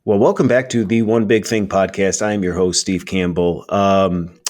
Well, welcome back to the One Big Thing podcast. I am your host, Steve Campbell.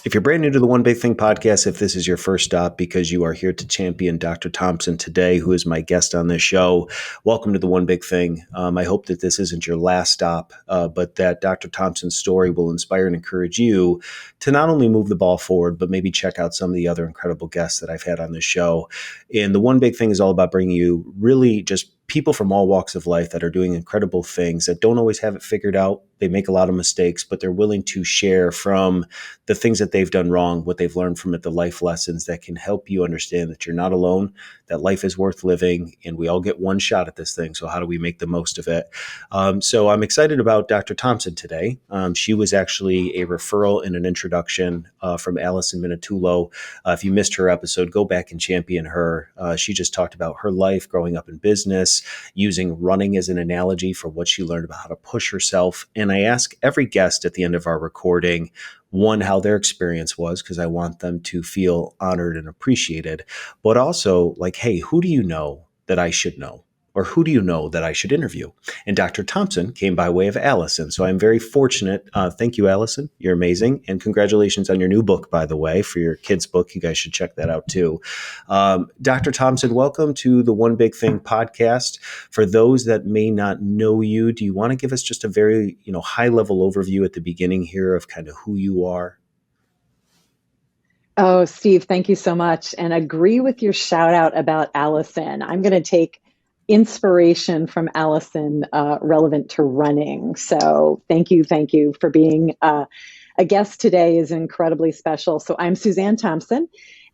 If you're brand new to the One Big Thing podcast, if this is your first stop because you are here to champion Dr. Thompson today, who is my guest on this show, welcome to the One Big Thing. I hope that this isn't your last stop, but that Dr. Thompson's story will inspire and encourage you to not only move the ball forward, but maybe check out some of the other incredible guests that I've had on this show. And the One Big Thing is all about bringing you really just people from all walks of life that are doing incredible things, that don't always have it figured out. They make a lot of mistakes, but they're willing to share from the things that they've done wrong, what they've learned from it, the life lessons that can help you understand that you're not alone, that life is worth living, and we all get one shot at this thing. So how do we make the most of it? So I'm excited about Dr. Thompson today. She was actually a referral and an introduction from Allison Minatulo. If you missed her episode, go back and champion her. She just talked about her life growing up in business, using running as an analogy for what she learned about how to push herself. And I ask every guest at the end of our recording, one, how their experience was, because I want them to feel honored and appreciated, but also like, hey, who do you know that I should know? Or who do you know that I should interview? And Dr. Thompson came by way of Allison. So I'm very fortunate. Thank you, Allison. You're amazing. And congratulations on your new book, by the way, for your kids' book. You guys should check that out too. Dr. Thompson, welcome to the One Big Thing podcast. For those that may not know you, do you want to give us just a very, high-level overview at the beginning here of kind of who you are? Oh, Steve, thank you so much. And agree with your shout out about Allison. I'm going to take inspiration from Allison relevant to running. So thank you for being a guest today is incredibly special. So I'm Susanne Thompson,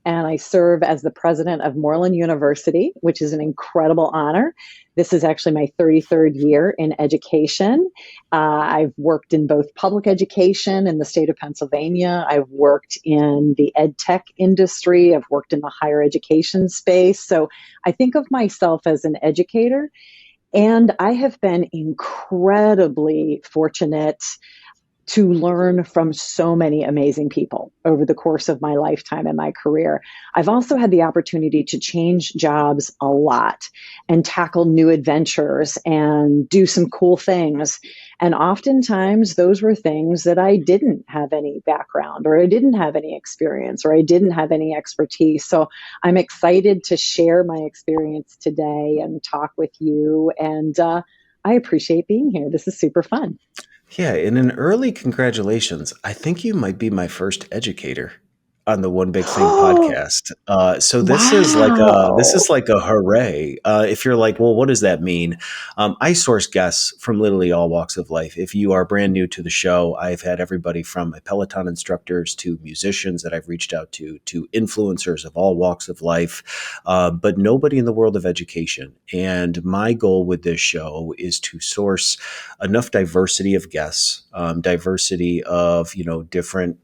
and I serve as the president of Moreland University, which is an incredible honor. This is actually my 33rd year in education. I've worked in both public education in the state of Pennsylvania. I've worked in the ed tech industry. I've worked in the higher education space. So I think of myself as an educator, and I have been incredibly fortunate to learn from so many amazing people over the course of my lifetime and my career. I've also had the opportunity to change jobs a lot and tackle new adventures and do some cool things. And oftentimes those were things that I didn't have any background, or I didn't have any experience, or I didn't have any expertise. So I'm excited to share my experience today and talk with you. And I appreciate being here. This is super fun. Yeah, and an early congratulations. I think you might be my first educator on the One Big Thing podcast. So this is like a hooray. If you're like, well, what does that mean? I source guests from literally all walks of life. If you are brand new to the show, I've had everybody from my Peloton instructors to musicians that I've reached out to influencers of all walks of life, but nobody in the world of education. And my goal with this show is to source enough diversity of guests, diversity of, different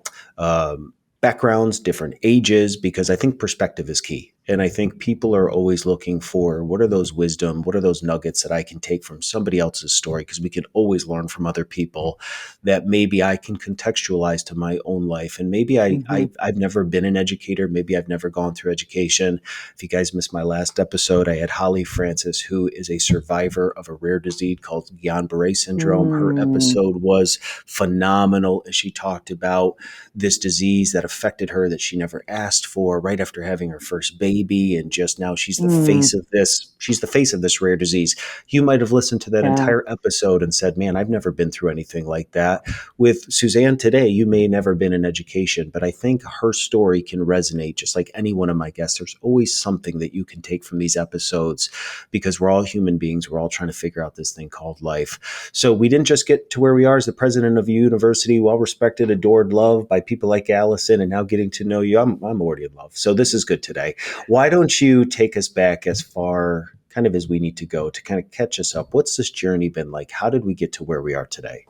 backgrounds, different ages, because I think perspective is key. And I think people are always looking for what are those wisdom, what are those nuggets that I can take from somebody else's story, because we can always learn from other people that maybe I can contextualize to my own life. And maybe I've never been an educator. Maybe I've never gone through education. If you guys missed my last episode, I had Holly Francis, who is a survivor of a rare disease called Guillain-Barré syndrome. Her episode was phenomenal as she talked about this disease that affected her that she never asked for right after having her first baby. And just now she's the face of this. She's the face of this rare disease. You might have listened to that entire episode and said, man, I've never been through anything like that. With Susanne today, you may never been in education, but I think her story can resonate just like any one of my guests. There's always something that you can take from these episodes because we're all human beings. We're all trying to figure out this thing called life. So we didn't just get to where we are as the president of a university, well-respected, adored, loved by people like Allison, and now getting to know you. I'm already in love. So this is good today. Why don't you take us back as far kind of as we need to go to kind of catch us up? What's this journey been like? How did we get to where we are today?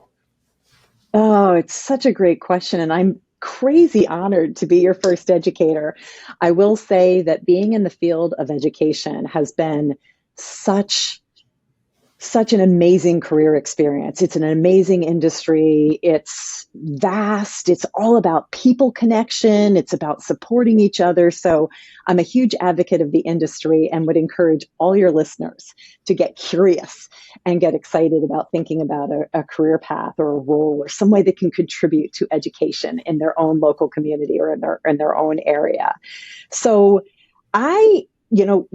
Oh, it's such a great question. And I'm crazy honored to be your first educator. I will say that being in the field of education has been such such an amazing career experience. It's an amazing industry. It's vast. It's all about people connection. It's about supporting each other. So I'm a huge advocate of the industry and would encourage all your listeners to get curious and get excited about thinking about a career path or a role or some way they can contribute to education in their own local community or in their own area. So I, you know,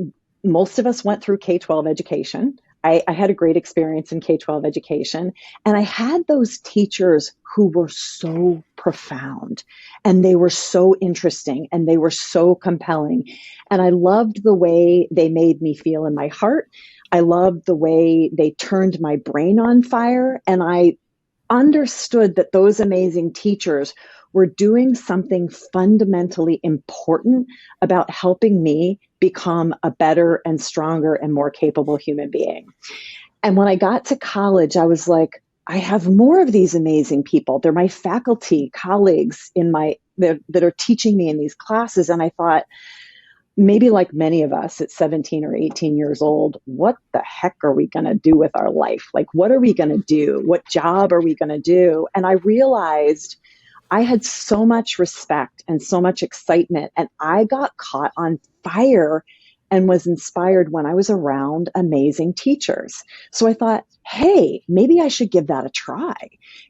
most of us went through K-12 education. I had a great experience in K-12 education, and I had those teachers who were so profound and they were so interesting and they were so compelling. And I loved the way they made me feel in my heart. I loved the way they turned my brain on fire. And I understood that those amazing teachers were doing something fundamentally important about helping me become a better and stronger and more capable human being. And when I got to college, I was like, I have more of these amazing people. They're my faculty colleagues that are teaching me in these classes. And I thought, maybe like many of us at 17 or 18 years old, what the heck are we going to do with our life? Like, what are we going to do? What job are we going to do? And I realized I had so much respect and so much excitement, and I got caught on fire and was inspired when I was around amazing teachers. So I thought, hey, maybe I should give that a try.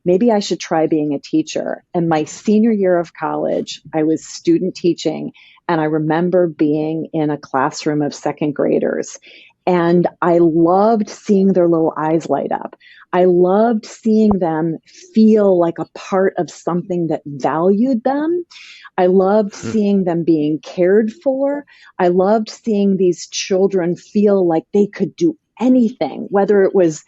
Maybe I should try being a teacher. And my senior year of college, I was student teaching, and I remember being in a classroom of second graders. And I loved seeing their little eyes light up. I loved seeing them feel like a part of something that valued them. I loved seeing them being cared for. I loved seeing these children feel like they could do anything, whether it was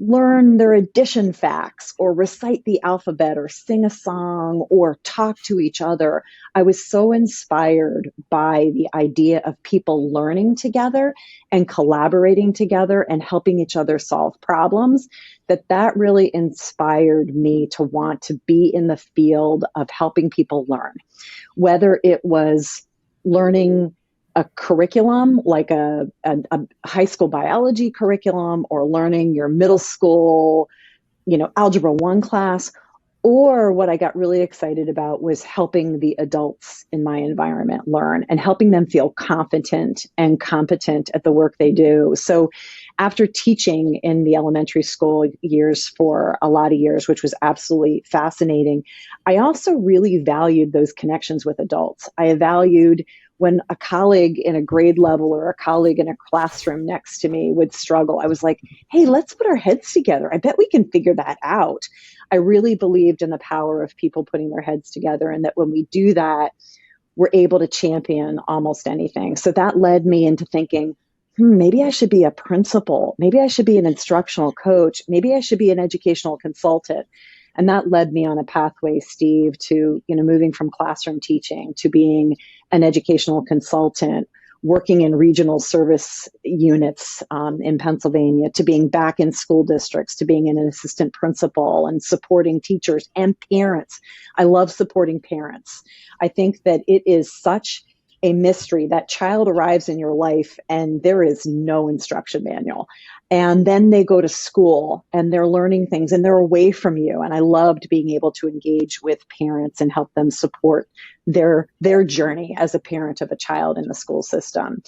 learn their addition facts or recite the alphabet or sing a song or talk to each other. I was so inspired by the idea of people learning together and collaborating together and helping each other solve problems that really inspired me to want to be in the field of helping people learn, whether it was learning a curriculum like a high school biology curriculum or learning your middle school, algebra 1 class, or what I got really excited about was helping the adults in my environment learn and helping them feel confident and competent at the work they do. So after teaching in the elementary school years for a lot of years, which was absolutely fascinating, I also really valued those connections with adults. I valued when a colleague in a grade level or a colleague in a classroom next to me would struggle. I was like, hey, let's put our heads together. I bet we can figure that out. I really believed in the power of people putting their heads together, and that when we do that, we're able to champion almost anything. So that led me into thinking, maybe I should be a principal. Maybe I should be an instructional coach. Maybe I should be an educational consultant. And that led me on a pathway, Steve, to, moving from classroom teaching to being an educational consultant, working in regional service units in Pennsylvania, to being back in school districts, to being an assistant principal and supporting teachers and parents. I love supporting parents. I think that it is such a mystery. That child arrives in your life and there is no instruction manual. And then they go to school and they're learning things and they're away from you. And I loved being able to engage with parents and help them support their journey as a parent of a child in the school system.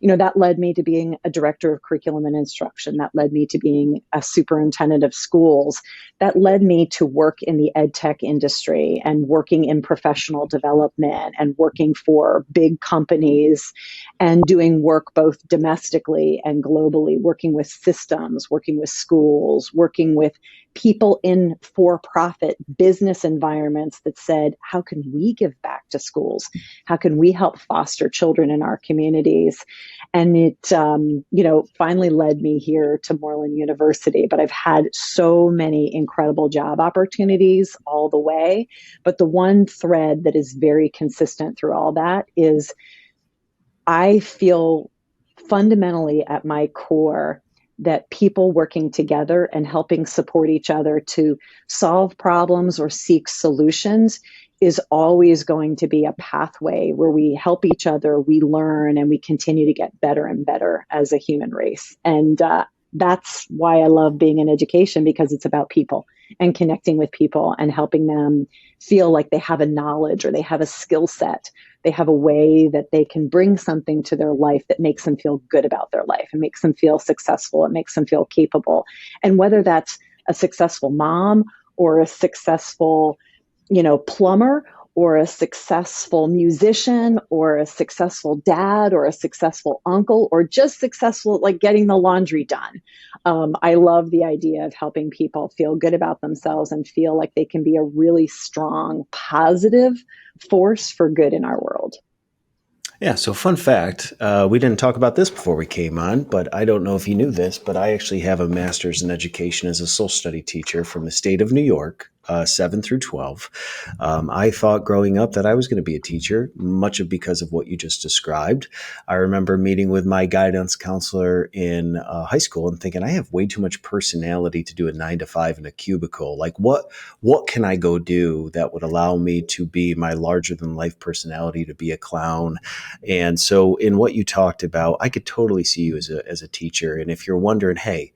That led me to being a director of curriculum and instruction. That led me to being a superintendent of schools. That led me to work in the ed tech industry and working in professional development and working for big companies and doing work both domestically and globally, working with systems, working with schools, working with people in for-profit business environments that said, how can we give back to schools? How can we help foster children in our communities? And it, finally led me here to Moreland University. But I've had so many incredible job opportunities all the way. But the one thread that is very consistent through all that is I feel fundamentally at my core that people working together and helping support each other to solve problems or seek solutions is always going to be a pathway where we help each other, we learn, and we continue to get better and better as a human race. And that's why I love being in education, because it's about people and connecting with people and helping them feel like they have a knowledge or they have a skill set. They have a way that they can bring something to their life that makes them feel good about their life and makes them feel successful. It makes them feel capable. And whether that's a successful mom or a successful, plumber, or a successful musician or a successful dad or a successful uncle, or just successful at like getting the laundry done. I love the idea of helping people feel good about themselves and feel like they can be a really strong, positive force for good in our world. Yeah, so fun fact, we didn't talk about this before we came on, but I don't know if you knew this, but I actually have a master's in education as a social study teacher from the state of New York, 7 through 12. I thought growing up that I was going to be a teacher, much of because of what you just described. I remember meeting with my guidance counselor in high school and thinking, I have way too much personality to do a 9 to 5 in a cubicle. Like, what can I go do that would allow me to be my larger than life personality, to be a clown? And so, in what you talked about, I could totally see you as a teacher. And if you're wondering, hey,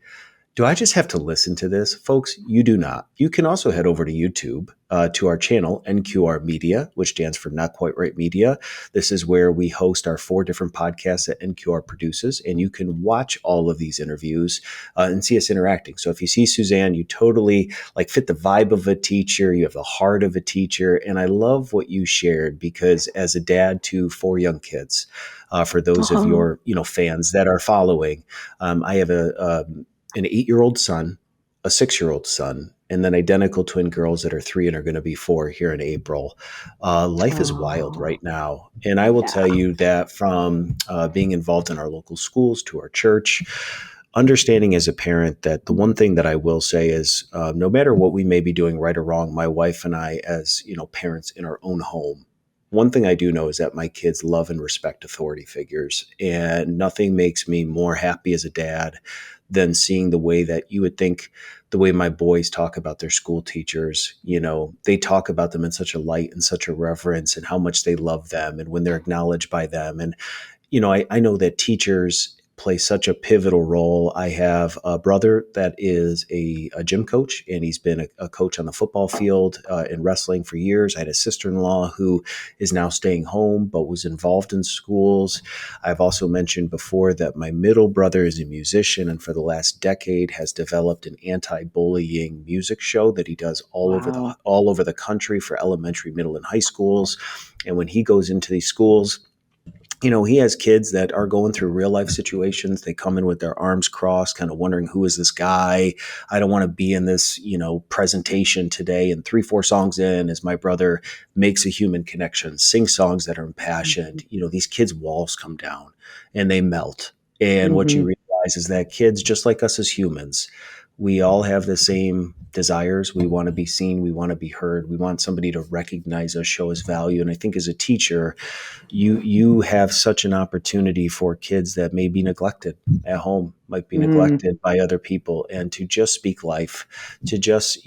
do I just have to listen to this? Folks, you do not. You can also head over to YouTube to our channel, NQR Media, which stands for Not Quite Right Media. This is where we host our 4 different podcasts that NQR produces, and you can watch all of these interviews and see us interacting. So if you see Susanne, you totally like fit the vibe of a teacher. You have the heart of a teacher. And I love what you shared, because as a dad to 4 young kids, for those of Oh, your fans that are following, I have an 8-year-old son, a 6-year-old son, and then identical twin girls that are 3 and are going to be 4 here in April. Life is wild oh, right now. And I will tell yeah. you that from being involved in our local schools to our church, understanding as a parent that the one thing that I will say is no matter what we may be doing right or wrong, my wife and I, as parents in our own home, one thing I do know is that my kids love and respect authority figures, and nothing makes me more happy as a dad than seeing the way that you would think the way my boys talk about their school teachers. They talk about them in such a light and such a reverence, and how much they love them, and when they're acknowledged by them. And I know that teachers play such a pivotal role. I have a brother that is a gym coach, and he's been a coach on the football field in wrestling for years. I had a sister-in-law who is now staying home but was involved in schools. I've also mentioned before that my middle brother is a musician, and for the last decade has developed an anti-bullying music show that he does Wow. all over the country for elementary, middle, and high schools. And when he goes into these schools, he has kids that are going through real life situations. They come in with their arms crossed, kind of wondering, who is this guy? I don't want to be in this, presentation today. And 3, 4 songs in, as my brother makes a human connection, sings songs that are impassioned, these kids' walls come down and they melt. And what you Mm-hmm. realize is that kids, just like us as humans, we all have the same desires. We want to be seen. We want to be heard. We want somebody to recognize us, show us value. And I think as a teacher, you have such an opportunity for kids that may be neglected at home, might be Mm-hmm. neglected by other people, and to just speak life, to just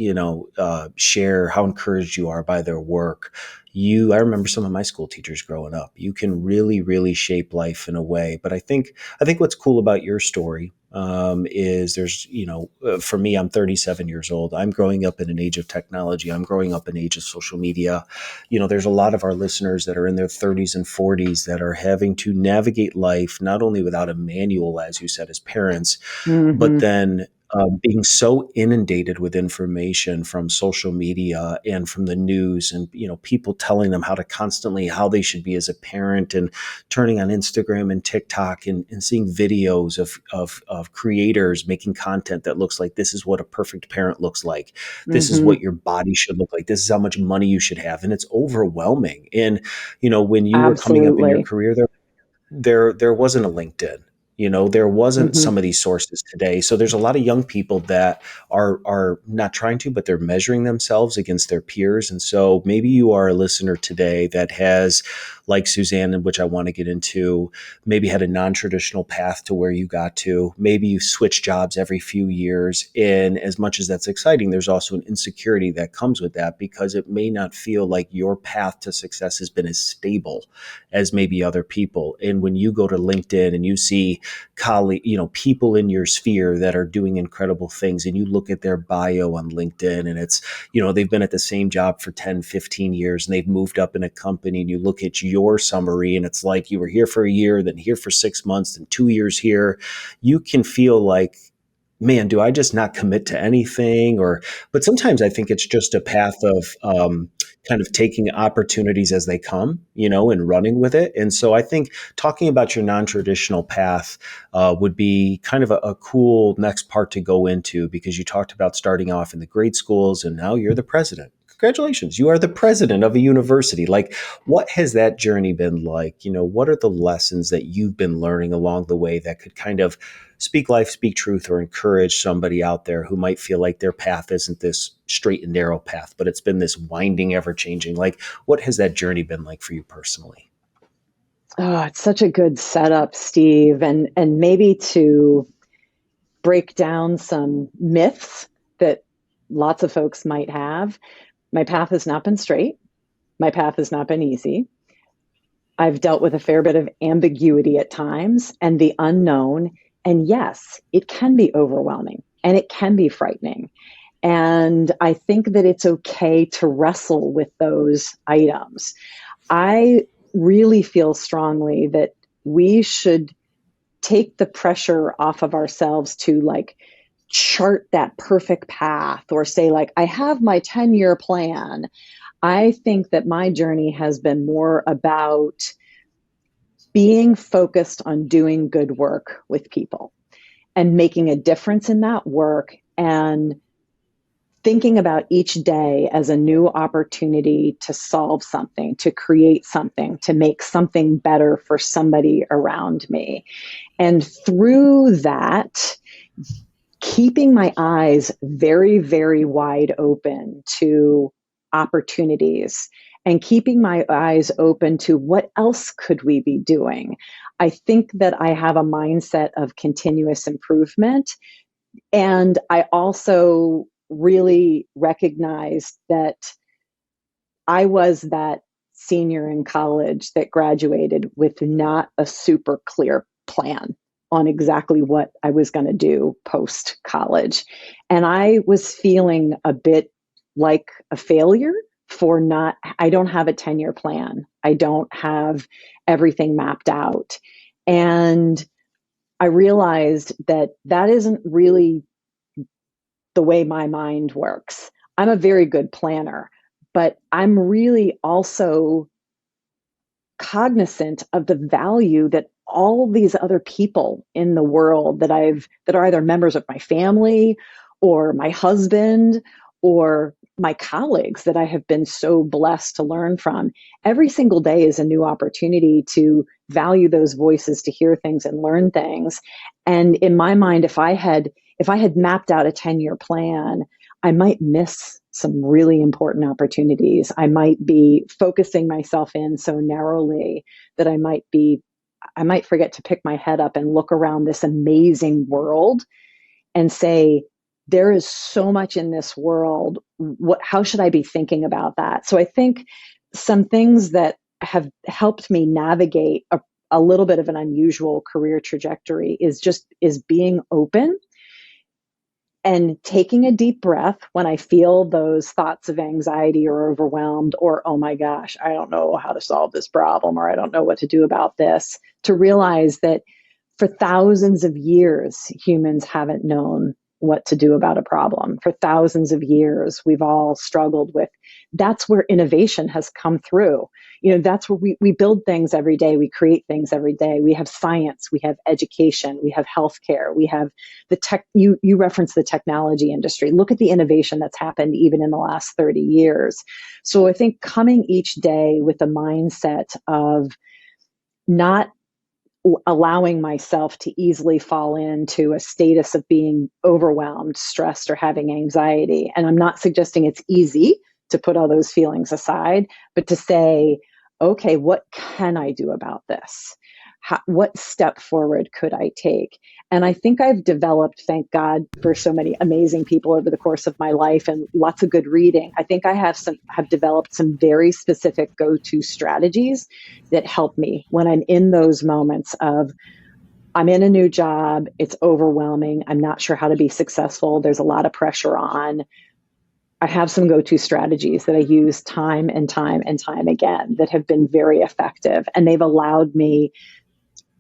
share how encouraged you are by their work. I remember some of my school teachers growing up. You can really, really shape life in a way. But I think what's cool about your story is there's, for me, I'm 37 years old. I'm growing up in an age of technology. I'm growing up in an age of social media. There's a lot of our listeners that are in their 30s and 40s that are having to navigate life, not only without a manual, as you said, as parents, but Mm-hmm. then being so inundated with information from social media and from the news, and people telling them how they should be as a parent, and turning on Instagram and TikTok, and seeing videos of creators making content that looks like, this is what a perfect parent looks like, this is Mm-hmm. what your body should look like, this is how much money you should have, and it's overwhelming. And when you were coming up in your Absolutely. career, there wasn't a LinkedIn. There wasn't Mm-hmm. some of these sources today. So there's a lot of young people that are not trying to, but they're measuring themselves against their peers. And so maybe you are a listener today that has, like Susanne, in which I want to get into, maybe had a non-traditional path to where you got to. Maybe you switch jobs every few years. And as much as that's exciting, there's also an insecurity that comes with that, because it may not feel like your path to success has been as stable as maybe other people. And when you go to LinkedIn and you see colleague, people in your sphere that are doing incredible things, and you look at their bio on LinkedIn, and it's, they've been at the same job for 10, 15 years, and they've moved up in a company, and you look at your summary, and it's like you were here for a year, then here for 6 months, then 2 years here. You can feel like, man, do I just not commit to anything? But sometimes I think it's just a path of kind of taking opportunities as they come, and running with it. And so I think talking about your non-traditional path would be kind of a cool next part to go into, because you talked about starting off in the grade schools and now you're the president. Congratulations, you are the president of a university. Like, what has that journey been like? What are the lessons that you've been learning along the way that could kind of speak life, speak truth, or encourage somebody out there who might feel like their path isn't this straight and narrow path, but it's been this winding, ever changing? Like, what has that journey been like for you personally? Oh, it's such a good setup, Steve. And maybe to break down some myths that lots of folks might have. My path has not been straight. My path has not been easy. I've dealt with a fair bit of ambiguity at times and the unknown. And yes, it can be overwhelming and it can be frightening. And I think that it's okay to wrestle with those items. I really feel strongly that we should take the pressure off of ourselves to like chart that perfect path or say, like, I have my 10-year plan. I think that my journey has been more about being focused on doing good work with people and making a difference in that work, and thinking about each day as a new opportunity to solve something, to create something, to make something better for somebody around me. And through that, keeping my eyes very, very wide open to opportunities and keeping my eyes open to what else could we be doing. I think that I have a mindset of continuous improvement. And I also really recognized that I was that senior in college that graduated with not a super clear plan on exactly what I was going to do post college. And I was feeling a bit like a failure for not, I don't have a 10-year plan. I don't have everything mapped out. And I realized that that isn't really the way my mind works. I'm a very good planner, but I'm really also cognizant of the value that all these other people in the world that are either members of my family or my husband or my colleagues that I have been so blessed to learn from. Every single day is a new opportunity to value those voices, to hear things and learn things. And in my mind, if I had mapped out a 10-year plan, I might miss some really important opportunities. I might be focusing myself in so narrowly that I might forget to pick my head up and look around this amazing world and say, there is so much in this world. How should I be thinking about that? So I think some things that have helped me navigate a little bit of an unusual career trajectory is being open and taking a deep breath when I feel those thoughts of anxiety or overwhelmed or, oh my gosh, I don't know how to solve this problem, or I don't know what to do about this, to realize that for thousands of years, humans haven't known what to do about a problem. For thousands of years, we've all struggled with. That's where innovation has come through. That's where we build things every day. We create things every day. We have science, we have education, we have healthcare, we have the tech. You reference the technology industry. Look at the innovation that's happened even in the last 30 years. So I think coming each day with a mindset of not allowing myself to easily fall into a status of being overwhelmed, stressed, or having anxiety. And I'm not suggesting it's easy to put all those feelings aside, but to say, okay, what can I do about this? What step forward could I take? And I think I've developed, thank God for so many amazing people over the course of my life and lots of good reading. I think I have developed some very specific go-to strategies that help me when I'm in those moments of, I'm in a new job. It's overwhelming. I'm not sure how to be successful. There's a lot of pressure on. I have some go-to strategies that I use time and time and time again that have been very effective. And they've allowed me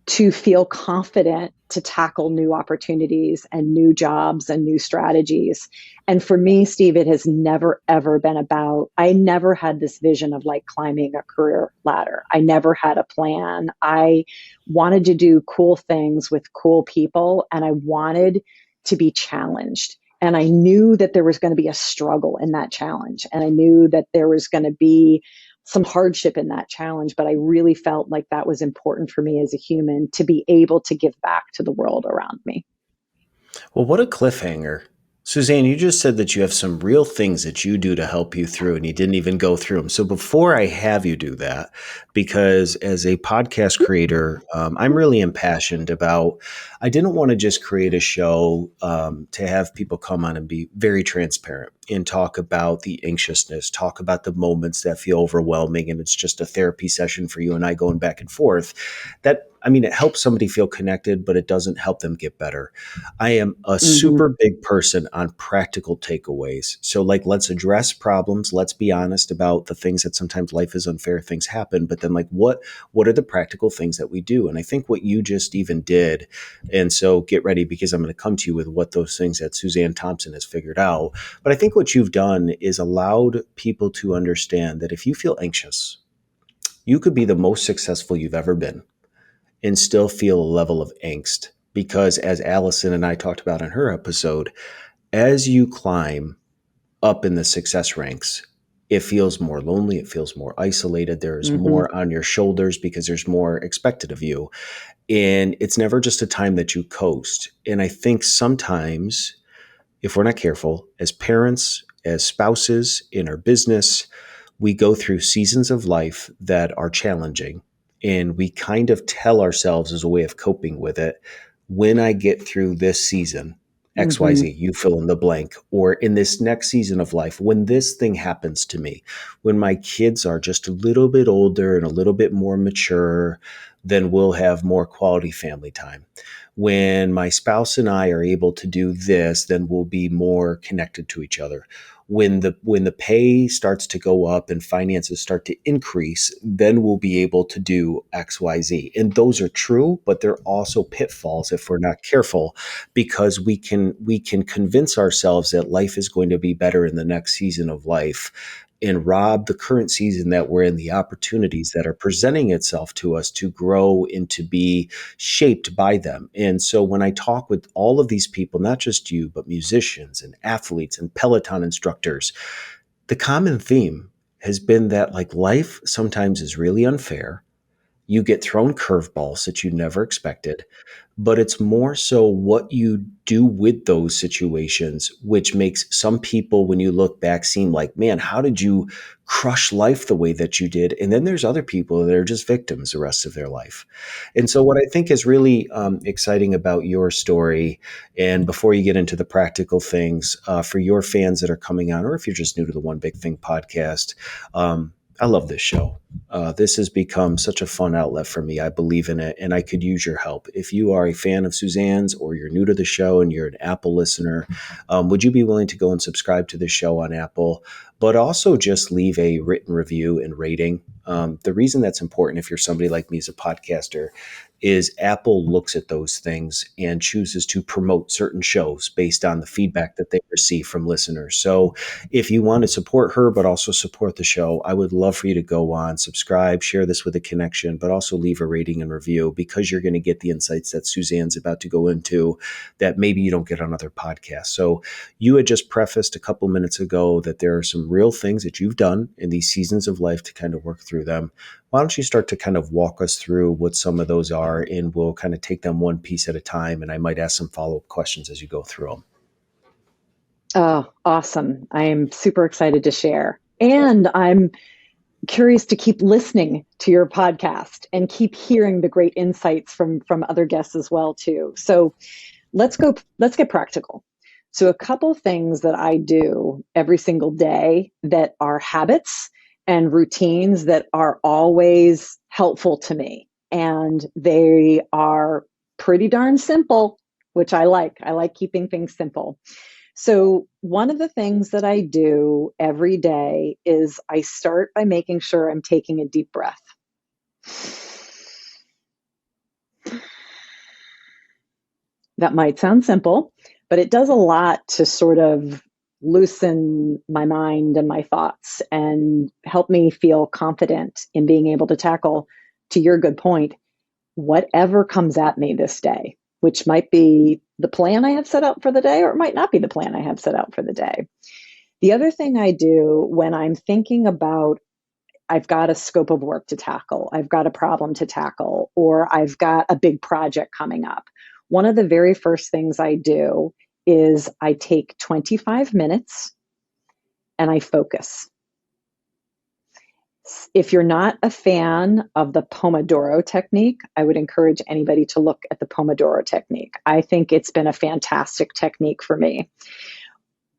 to feel confident to tackle new opportunities and new jobs and new strategies. And for me, Steve, it has never, ever been about, I never had this vision of like climbing a career ladder. I never had a plan. I wanted to do cool things with cool people, and I wanted to be challenged. And I knew that there was going to be a struggle in that challenge. And I knew that there was going to be some hardship in that challenge, but I really felt like that was important for me as a human to be able to give back to the world around me. Well, what a cliffhanger. Suzanne, you just said that you have some real things that you do to help you through, and you didn't even go through them. So before I have you do that, because as a podcast creator, I'm really impassioned about, I didn't want to just create a show to have people come on and be very transparent and talk about the anxiousness, talk about the moments that feel overwhelming, and it's just a therapy session for you and I going back and forth. That, I mean, it helps somebody feel connected, but it doesn't help them get better. I am a Mm-hmm. super big person on practical takeaways. So, like, let's address problems. Let's be honest about the things that sometimes life is unfair, things happen. But then, like, what are the practical things that we do? And I think what you just even did. And so, get ready because I'm going to come to you with what those things that Susanne Thompson has figured out. But I think what you've done is allowed people to understand that if you feel anxious, you could be the most successful you've ever been and still feel a level of angst. Because as Allison and I talked about in her episode, as you climb up in the success ranks, it feels more lonely. It feels more isolated. There's Mm-hmm. more on your shoulders because there's more expected of you. And it's never just a time that you coast. And I think sometimes, if we're not careful, as parents, as spouses, in our business, we go through seasons of life that are challenging. And we kind of tell ourselves as a way of coping with it, when I get through this season, Mm-hmm. XYZ, you fill in the blank, or in this next season of life, when this thing happens to me, when my kids are just a little bit older and a little bit more mature, then we'll have more quality family time. When my spouse and I are able to do this, then we'll be more connected to each other. When the pay starts to go up and finances start to increase, then we'll be able to do XYZ. And those are true, but they're also pitfalls if we're not careful, because we can convince ourselves that life is going to be better in the next season of life and rob the current season that we're in the opportunities that are presenting itself to us to grow and to be shaped by them. And so when I talk with all of these people, not just you, but musicians and athletes and Peloton instructors, the common theme has been that like life sometimes is really unfair. You get thrown curveballs that you never expected, but it's more so what you do with those situations, which makes some people, when you look back, seem like, man, how did you crush life the way that you did? And then there's other people that are just victims the rest of their life. And so, what I think is really exciting about your story, and before you get into the practical things for your fans that are coming on, or if you're just new to the One Big Thing podcast, I love this show. This has become such a fun outlet for me. I believe in it, and I could use your help. If you are a fan of Suzanne's or you're new to the show and you're an Apple listener, would you be willing to go and subscribe to the show on Apple, but also just leave a written review and rating? The reason that's important, if you're somebody like me as a podcaster, is Apple looks at those things and chooses to promote certain shows based on the feedback that they receive from listeners. So if you want to support her, but also support the show, I would love for you to go on, subscribe, share this with a connection, but also leave a rating and review, because you're going to get the insights that Suzanne's about to go into that maybe you don't get on other podcasts. So you had just prefaced a couple minutes ago that there are some real things that you've done in these seasons of life to kind of work through them. Why don't you start to kind of walk us through what some of those are, and we'll kind of take them one piece at a time. And I might ask some follow-up questions as you go through them. Oh, awesome. I am super excited to share. And I'm curious to keep listening to your podcast and keep hearing the great insights from other guests as well too. So let's get practical. So a couple things that I do every single day that are habits and routines that are always helpful to me. And they are pretty darn simple, which I like. I like keeping things simple. So, one of the things that I do every day is I start by making sure I'm taking a deep breath. That might sound simple, but it does a lot to sort of loosen my mind and my thoughts and help me feel confident in being able to tackle, to your good point, whatever comes at me this day, which might be the plan I have set out for the day, or it might not be the plan I have set out for the day. The other thing I do when I'm thinking about I've got a scope of work to tackle, I've got a problem to tackle, or I've got a big project coming up, one of the very first things I do is I take 25 minutes and I focus. If you're not a fan of the Pomodoro technique, I would encourage anybody to look at the Pomodoro technique. I think it's been a fantastic technique for me.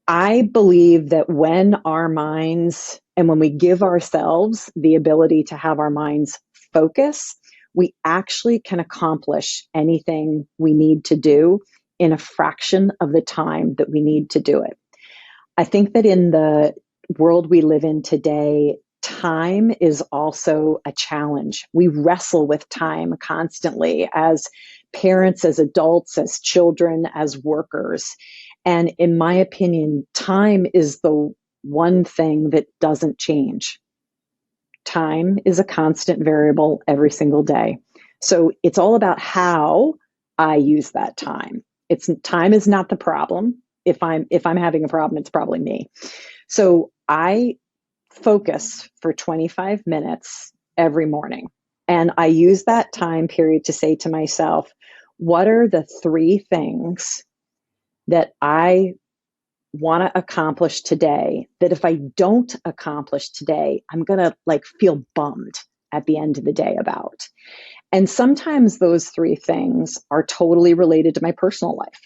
I believe that when our minds and when we give ourselves the ability to have our minds focus, we actually can accomplish anything we need to do in a fraction of the time that we need to do it. I think that in the world we live in today, time is also a challenge. We wrestle with time constantly as parents, as adults, as children, as workers. And in my opinion, time is the one thing that doesn't change. Time is a constant variable every single day. So it's all about how I use that time. Time is not the problem. If I'm having a problem, it's probably me. So I focus for 25 minutes every morning. And I use that time period to say to myself, what are the three things that I want to accomplish today that if I don't accomplish today, I'm going to feel bummed at the end of the day about? And sometimes those three things are totally related to my personal life.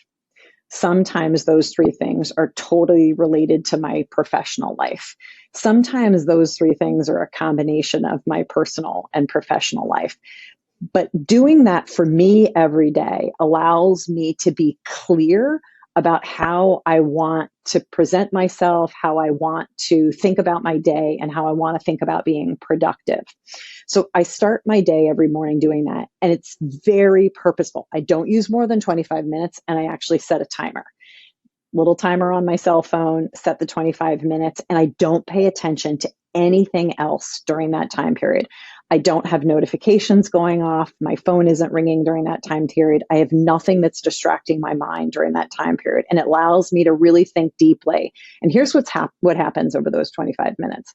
Sometimes those three things are totally related to my professional life. Sometimes those three things are a combination of my personal and professional life. But doing that for me every day allows me to be clear about how I want to present myself, how I want to think about my day, and how I want to think about being productive. So I start my day every morning doing that, and it's very purposeful. I don't use more than 25 minutes, and I actually set a timer. Little timer on my cell phone, set the 25 minutes, and I don't pay attention to anything else during that time period. I don't have notifications going off. My phone isn't ringing during that time period. I have nothing that's distracting my mind during that time period. And it allows me to really think deeply. And here's what happens over those 25 minutes.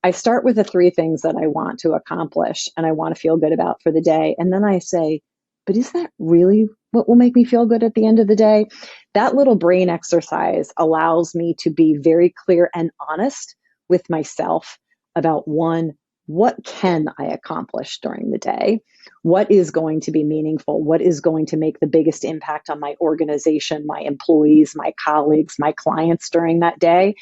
I start with the three things that I want to accomplish and I want to feel good about for the day. And then I say, but is that really what will make me feel good at the end of the day? That little brain exercise allows me to be very clear and honest with myself about, one, what can I accomplish during the day? What is going to be meaningful? What is going to make the biggest impact on my organization, my employees, my colleagues, my clients during that day?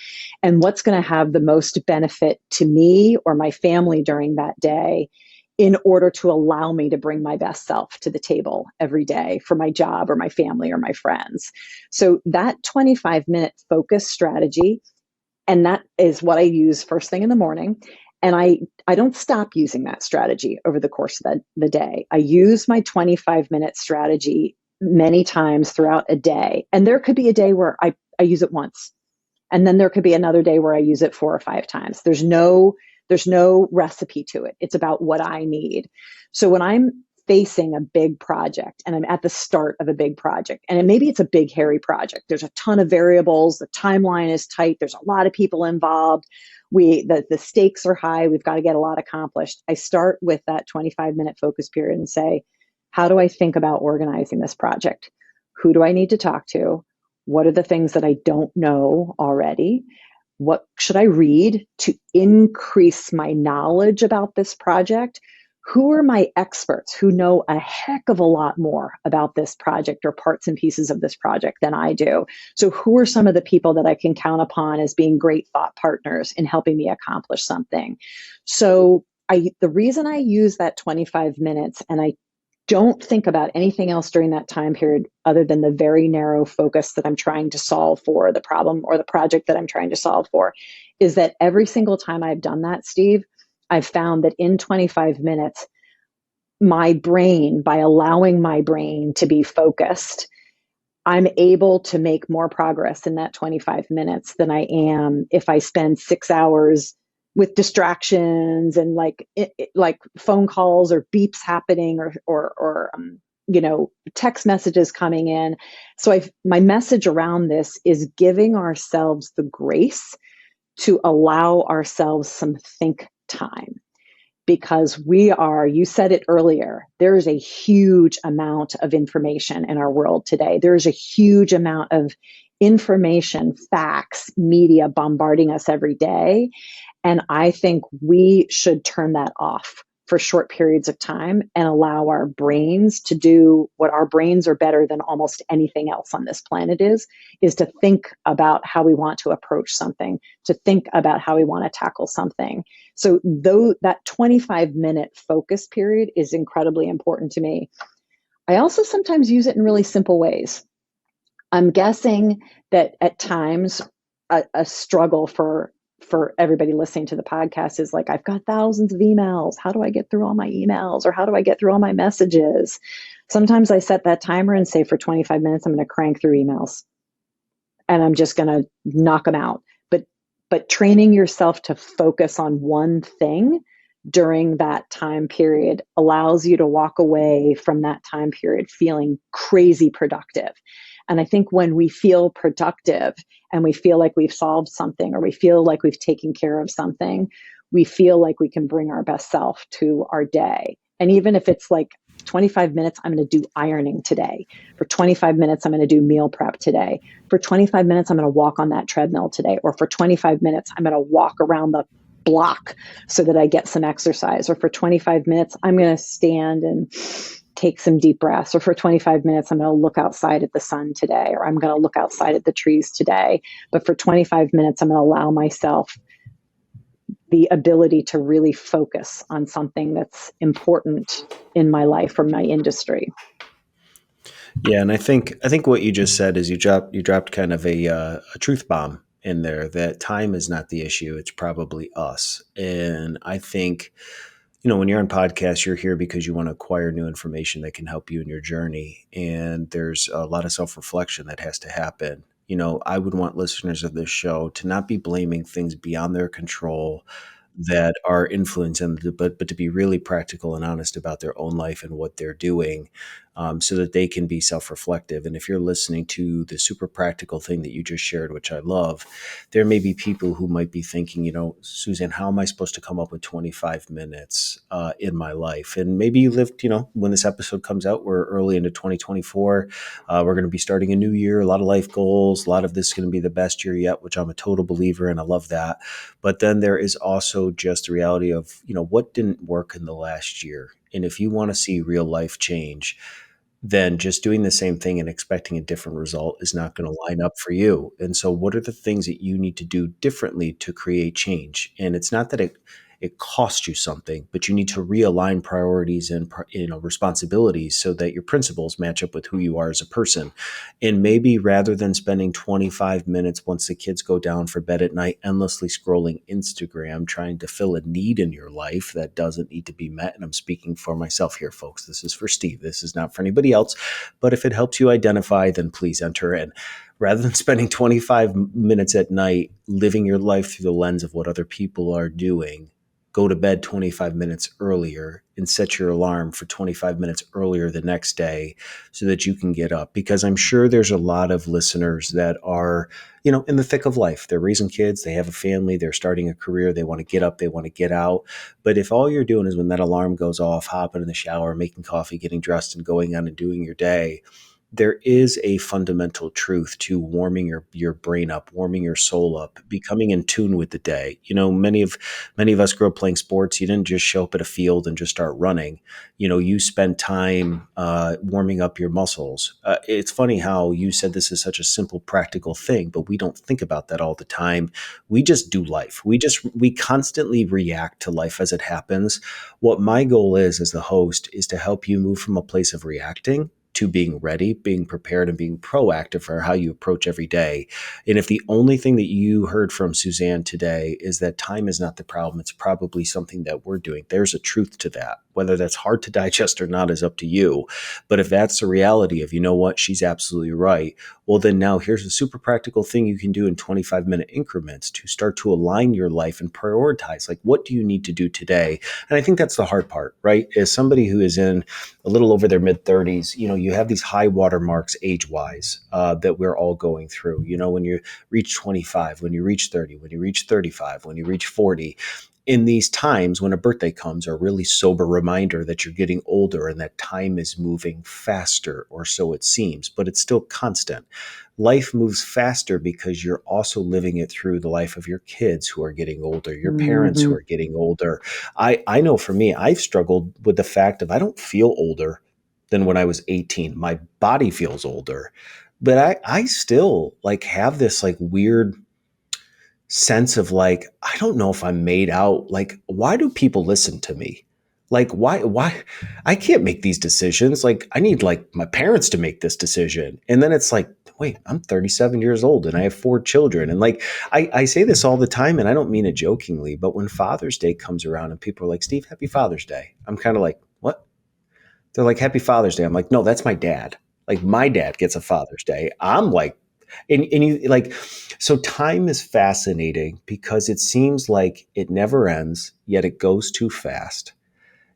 And what's going to have the most benefit to me or my family during that day in order to allow me to bring my best self to the table every day for my job or my family or my friends? So that 25-minute focus strategy, and that is what I use first thing in the morning. And I don't stop using that strategy over the course of the day. I use my 25-minute strategy many times throughout a day. And there could be a day where I use it once. And then there could be another day where I use it 4 or 5 times. There's no recipe to it. It's about what I need. So when I'm facing a big project and I'm at the start of a big project, and maybe it's a big, hairy project, there's a ton of variables, the timeline is tight, there's a lot of people involved, the stakes are high, we've got to get a lot accomplished. I start with that 25-minute focus period and say, how do I think about organizing this project? Who do I need to talk to? What are the things that I don't know already? What should I read to increase my knowledge about this project? Who are my experts who know a heck of a lot more about this project or parts and pieces of this project than I do? So who are some of the people that I can count upon as being great thought partners in helping me accomplish something? So the reason I use that 25 minutes and I don't think about anything else during that time period other than the very narrow focus that I'm trying to solve for, the problem or the project that I'm trying to solve for, is that every single time I've done that, Steve, I've found that in 25 minutes, my brain, by allowing my brain to be focused, I'm able to make more progress in that 25 minutes than I am if I spend 6 hours with distractions and like phone calls or beeps happening or text messages coming in. So my message around this is giving ourselves the grace to allow ourselves some think time, because you said it earlier, there is a huge amount of information in our world today. There's a huge amount of information, facts, media bombarding us every day. And I think we should turn that off for short periods of time and allow our brains to do what our brains are better than almost anything else on this planet is to think about how we want to approach something, to think about how we want to tackle something. So though that 25-minute focus period is incredibly important to me, I also sometimes use it in really simple ways. I'm guessing that at times a struggle for everybody listening to the podcast is like, I've got thousands of emails. How do I get through all my emails? Or how do I get through all my messages? Sometimes I set that timer and say for 25 minutes, I'm going to crank through emails and I'm just going to knock them out. But training yourself to focus on one thing during that time period allows you to walk away from that time period feeling crazy productive. And I think when we feel productive and we feel like we've solved something or we feel like we've taken care of something, we feel like we can bring our best self to our day. And even if it's like 25 minutes, I'm going to do ironing today. For 25 minutes, I'm going to do meal prep today. For 25 minutes, I'm going to walk on that treadmill today. Or for 25 minutes, I'm going to walk around the block so that I get some exercise. Or for 25 minutes, I'm going to stand and take some deep breaths. Or for 25 minutes, I'm going to look outside at the sun today. Or I'm going to look outside at the trees today. But for 25 minutes, I'm going to allow myself the ability to really focus on something that's important in my life or my industry. Yeah, and I think what you just said is you dropped kind of a truth bomb in there, that time is not the issue; it's probably us. And I think, when you're on podcasts, you're here because you want to acquire new information that can help you in your journey, and there's a lot of self reflection that has to happen. I would want listeners of this show to not be blaming things beyond their control that are influencing them, but to be really practical and honest about their own life and what they're doing, so that they can be self-reflective. And if you're listening to the super practical thing that you just shared, which I love, there may be people who might be thinking, Susanne, how am I supposed to come up with 25 minutes in my life? And maybe you lived, when this episode comes out, we're early into 2024. We're going to be starting a new year, a lot of life goals. A lot of this is going to be the best year yet, which I'm a total believer in. I love that. But then there is also just the reality of, what didn't work in the last year. And if you want to see real life change, then just doing the same thing and expecting a different result is not going to line up for you. And so what are the things that you need to do differently to create change? And it's not that it costs you something, but you need to realign priorities and responsibilities so that your principles match up with who you are as a person. And maybe rather than spending 25 minutes once the kids go down for bed at night endlessly scrolling Instagram trying to fill a need in your life that doesn't need to be met, and I'm speaking for myself here, folks, this is for Steve, this is not for anybody else, but if it helps you identify, then please enter in. Rather than spending 25 minutes at night living your life through the lens of what other people are doing, go to bed 25 minutes earlier and set your alarm for 25 minutes earlier the next day so that you can get up. Because I'm sure there's a lot of listeners that are, in the thick of life. They're raising kids, they have a family, they're starting a career, they want to get up, they want to get out. But if all you're doing is when that alarm goes off, hopping in the shower, making coffee, getting dressed and going on and doing your day, there is a fundamental truth to warming your brain up, warming your soul up, becoming in tune with the day. Many of us grew up playing sports. You didn't just show up at a field and just start running. You spend time warming up your muscles. It's funny how you said this is such a simple, practical thing, but we don't think about that all the time. We just do life. We constantly react to life as it happens. What my goal is as the host is to help you move from a place of reacting to being ready, being prepared, and being proactive for how you approach every day. And if the only thing that you heard from Susanne today is that time is not the problem, it's probably something that we're doing. There's a truth to that. Whether that's hard to digest or not is up to you. But if that's the reality of, you know what, she's absolutely right, well, then now here's a super practical thing you can do in 25-minute increments to start to align your life and prioritize. Like, what do you need to do today? And I think that's the hard part, right? As somebody who is in a little over their mid 30s, you have these high water marks age wise that we're all going through. When you reach 25, when you reach 30, when you reach 35, when you reach 40, in these times when a birthday comes, are a really sober reminder that you're getting older and that time is moving faster, or so it seems, but it's still constant. Life moves faster because you're also living it through the life of your kids who are getting older, your parents who Hmm. are getting older. I know for me, I've struggled with the fact of I don't feel older than when I was 18. My body feels older, but I still like have this like weird sense of like, I don't know if I'm made out. Like, why do people listen to me? Like, why I can't make these decisions. Like, I need like my parents to make this decision. And then it's like, wait, I'm 37 years old and I have 4 children. And like, I say this all the time and I don't mean it jokingly, but when Father's Day comes around and people are like, Steve, happy Father's Day, I'm kind of like, what? They're like, happy Father's Day. I'm like, no, that's my dad. Like, my dad gets a Father's Day. I'm like, and you like, so time is fascinating because it seems like it never ends, yet it goes too fast.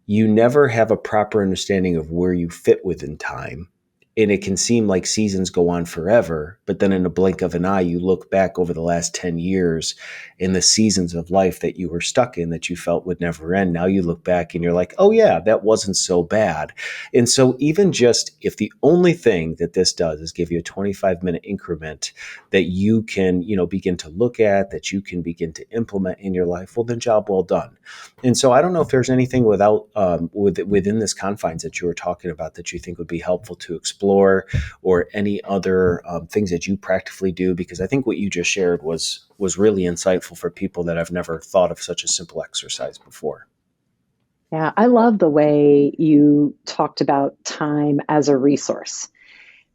You never have a proper understanding of where you fit within time. And it can seem like seasons go on forever, but then in a blink of an eye, you look back over the last 10 years in the seasons of life that you were stuck in that you felt would never end. Now you look back and you're like, oh, yeah, that wasn't so bad. And so, even just if the only thing that this does is give you a 25-minute increment that you can, begin to look at, that you can begin to implement in your life, well, then job well done. And so I don't know if there's anything within this confines that you were talking about that you think would be helpful to explore, or any other things that you practically do, because I think what you just shared was really insightful for people that have never thought of such a simple exercise before. Yeah, I love the way you talked about time as a resource,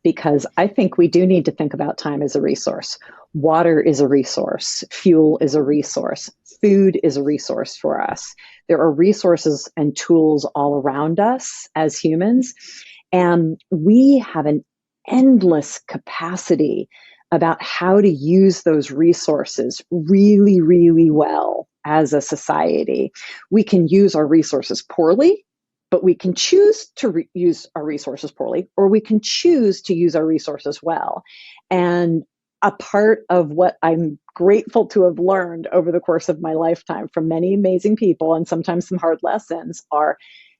because I think we do need to think about time as a resource. Water is a resource, fuel is a resource, food is a resource for us. There are resources and tools all around us as humans, and we have an endless capacity about how to use those resources really, really well as a society. We can use our resources poorly, but we can choose to use our resources poorly, or we can choose to use our resources well. And a part of what I'm grateful to have learned over the course of my lifetime from many amazing people, and sometimes some hard lessons, are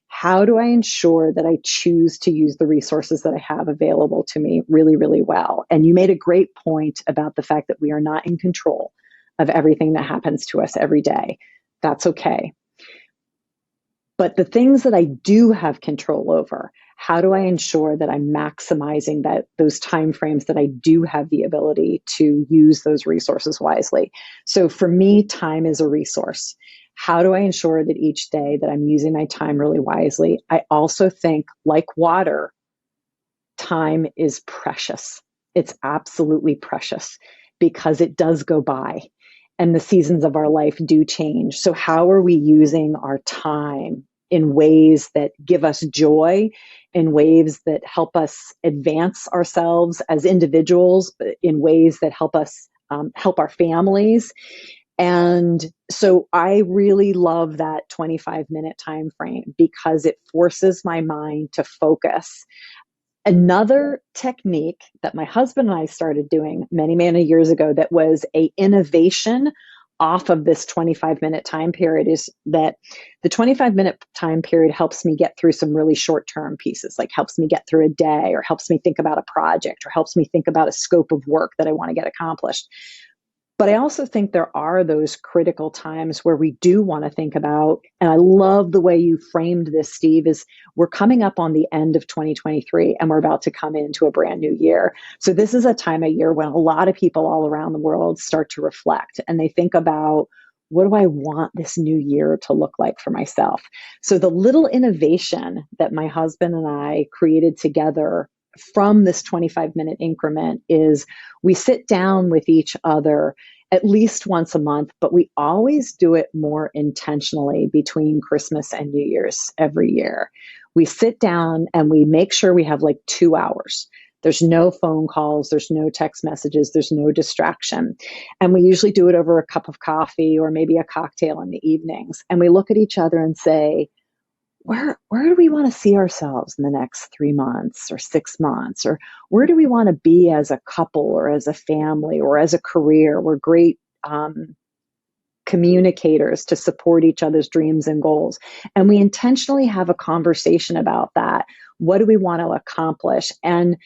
how do I ensure that I choose to use the resources that I have available to me really, really well? And you made a great point about the fact that we are not in control of everything that happens to us every day. That's okay. But the things that I do have control over, how do I ensure that I'm maximizing those timeframes that I do have the ability to use those resources wisely? So for me, time is a resource. How do I ensure that each day that I'm using my time really wisely? I also think, like water, time is precious. It's absolutely precious because it does go by and the seasons of our life do change. So, how are we using our time in ways that give us joy, in ways that help us advance ourselves as individuals, in ways that help us help our families? And so I really love that 25-minute time frame because it forces my mind to focus. Another technique that my husband and I started doing many, many years ago that was a innovation off of this 25-minute time period is that the 25-minute time period helps me get through some really short-term pieces, like helps me get through a day or helps me think about a project or helps me think about a scope of work that I want to get accomplished. But I also think there are those critical times where we do want to think about, and I love the way you framed this, Steve, is we're coming up on the end of 2023 and we're about to come into a brand new year. So this is a time of year when a lot of people all around the world start to reflect and they think about, what do I want this new year to look like for myself? So the little innovation that my husband and I created together from this 25-minute increment is we sit down with each other at least once a month, but we always do it more intentionally between Christmas and New Year's every year. We sit down and we make sure we have like 2 hours. There's no phone calls, there's no text messages, there's no distraction. And we usually do it over a cup of coffee or maybe a cocktail in the evenings. And we look at each other and say, where do we want to see ourselves in the next 3 months or 6 months? Or where do we want to be as a couple or as a family or as a career? We're great communicators to support each other's dreams and goals. And we intentionally have a conversation about that. What do we want to accomplish? And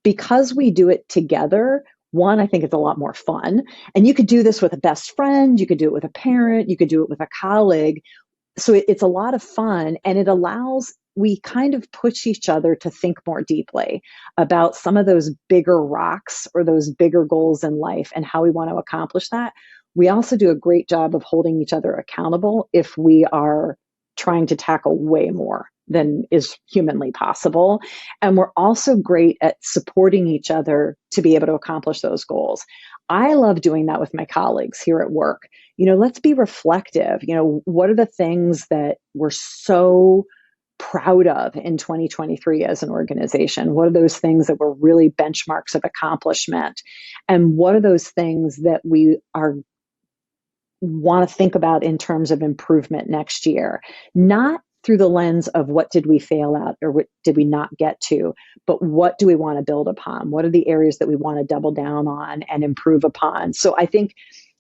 because we do it together, one, I think it's a lot more fun. And you could do this with a best friend, you could do it with a parent, you could do it with a colleague. So it's a lot of fun, and it allows, we kind of push each other to think more deeply about some of those bigger rocks or those bigger goals in life and how we want to accomplish that. We also do a great job of holding each other accountable if we are trying to tackle way more than is humanly possible. And we're also great at supporting each other to be able to accomplish those goals. I love doing that with my colleagues here at work. Let's be reflective. What are the things that we're so proud of in 2023 as an organization? What are those things that were really benchmarks of accomplishment? And what are those things that we want to think about in terms of improvement next year? Not through the lens of what did we fail at or what did we not get to, but what do we want to build upon? What are the areas that we want to double down on and improve upon? So I think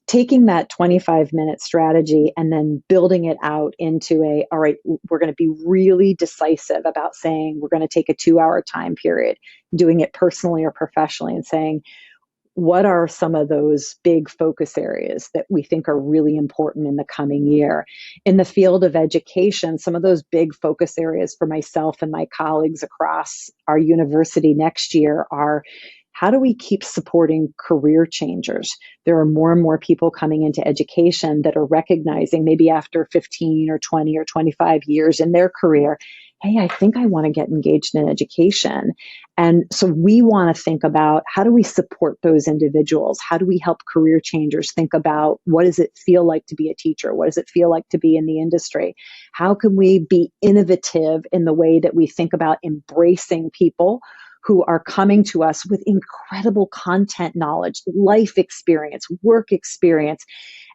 taking that 25-minute strategy and then building it out into all right, we're going to be really decisive about saying we're going to take a 2-hour time period, doing it personally or professionally, and saying, what are some of those big focus areas that we think are really important in the coming year? In the field of education, some of those big focus areas for myself and my colleagues across our university next year are, how do we keep supporting career changers? There are more and more people coming into education that are recognizing, maybe after 15 or 20 or 25 years in their career, hey, I think I want to get engaged in education. And so we want to think about, how do we support those individuals? How do we help career changers think about, what does it feel like to be a teacher? What does it feel like to be in the industry? How can we be innovative in the way that we think about embracing people who are coming to us with incredible content knowledge, life experience, work experience,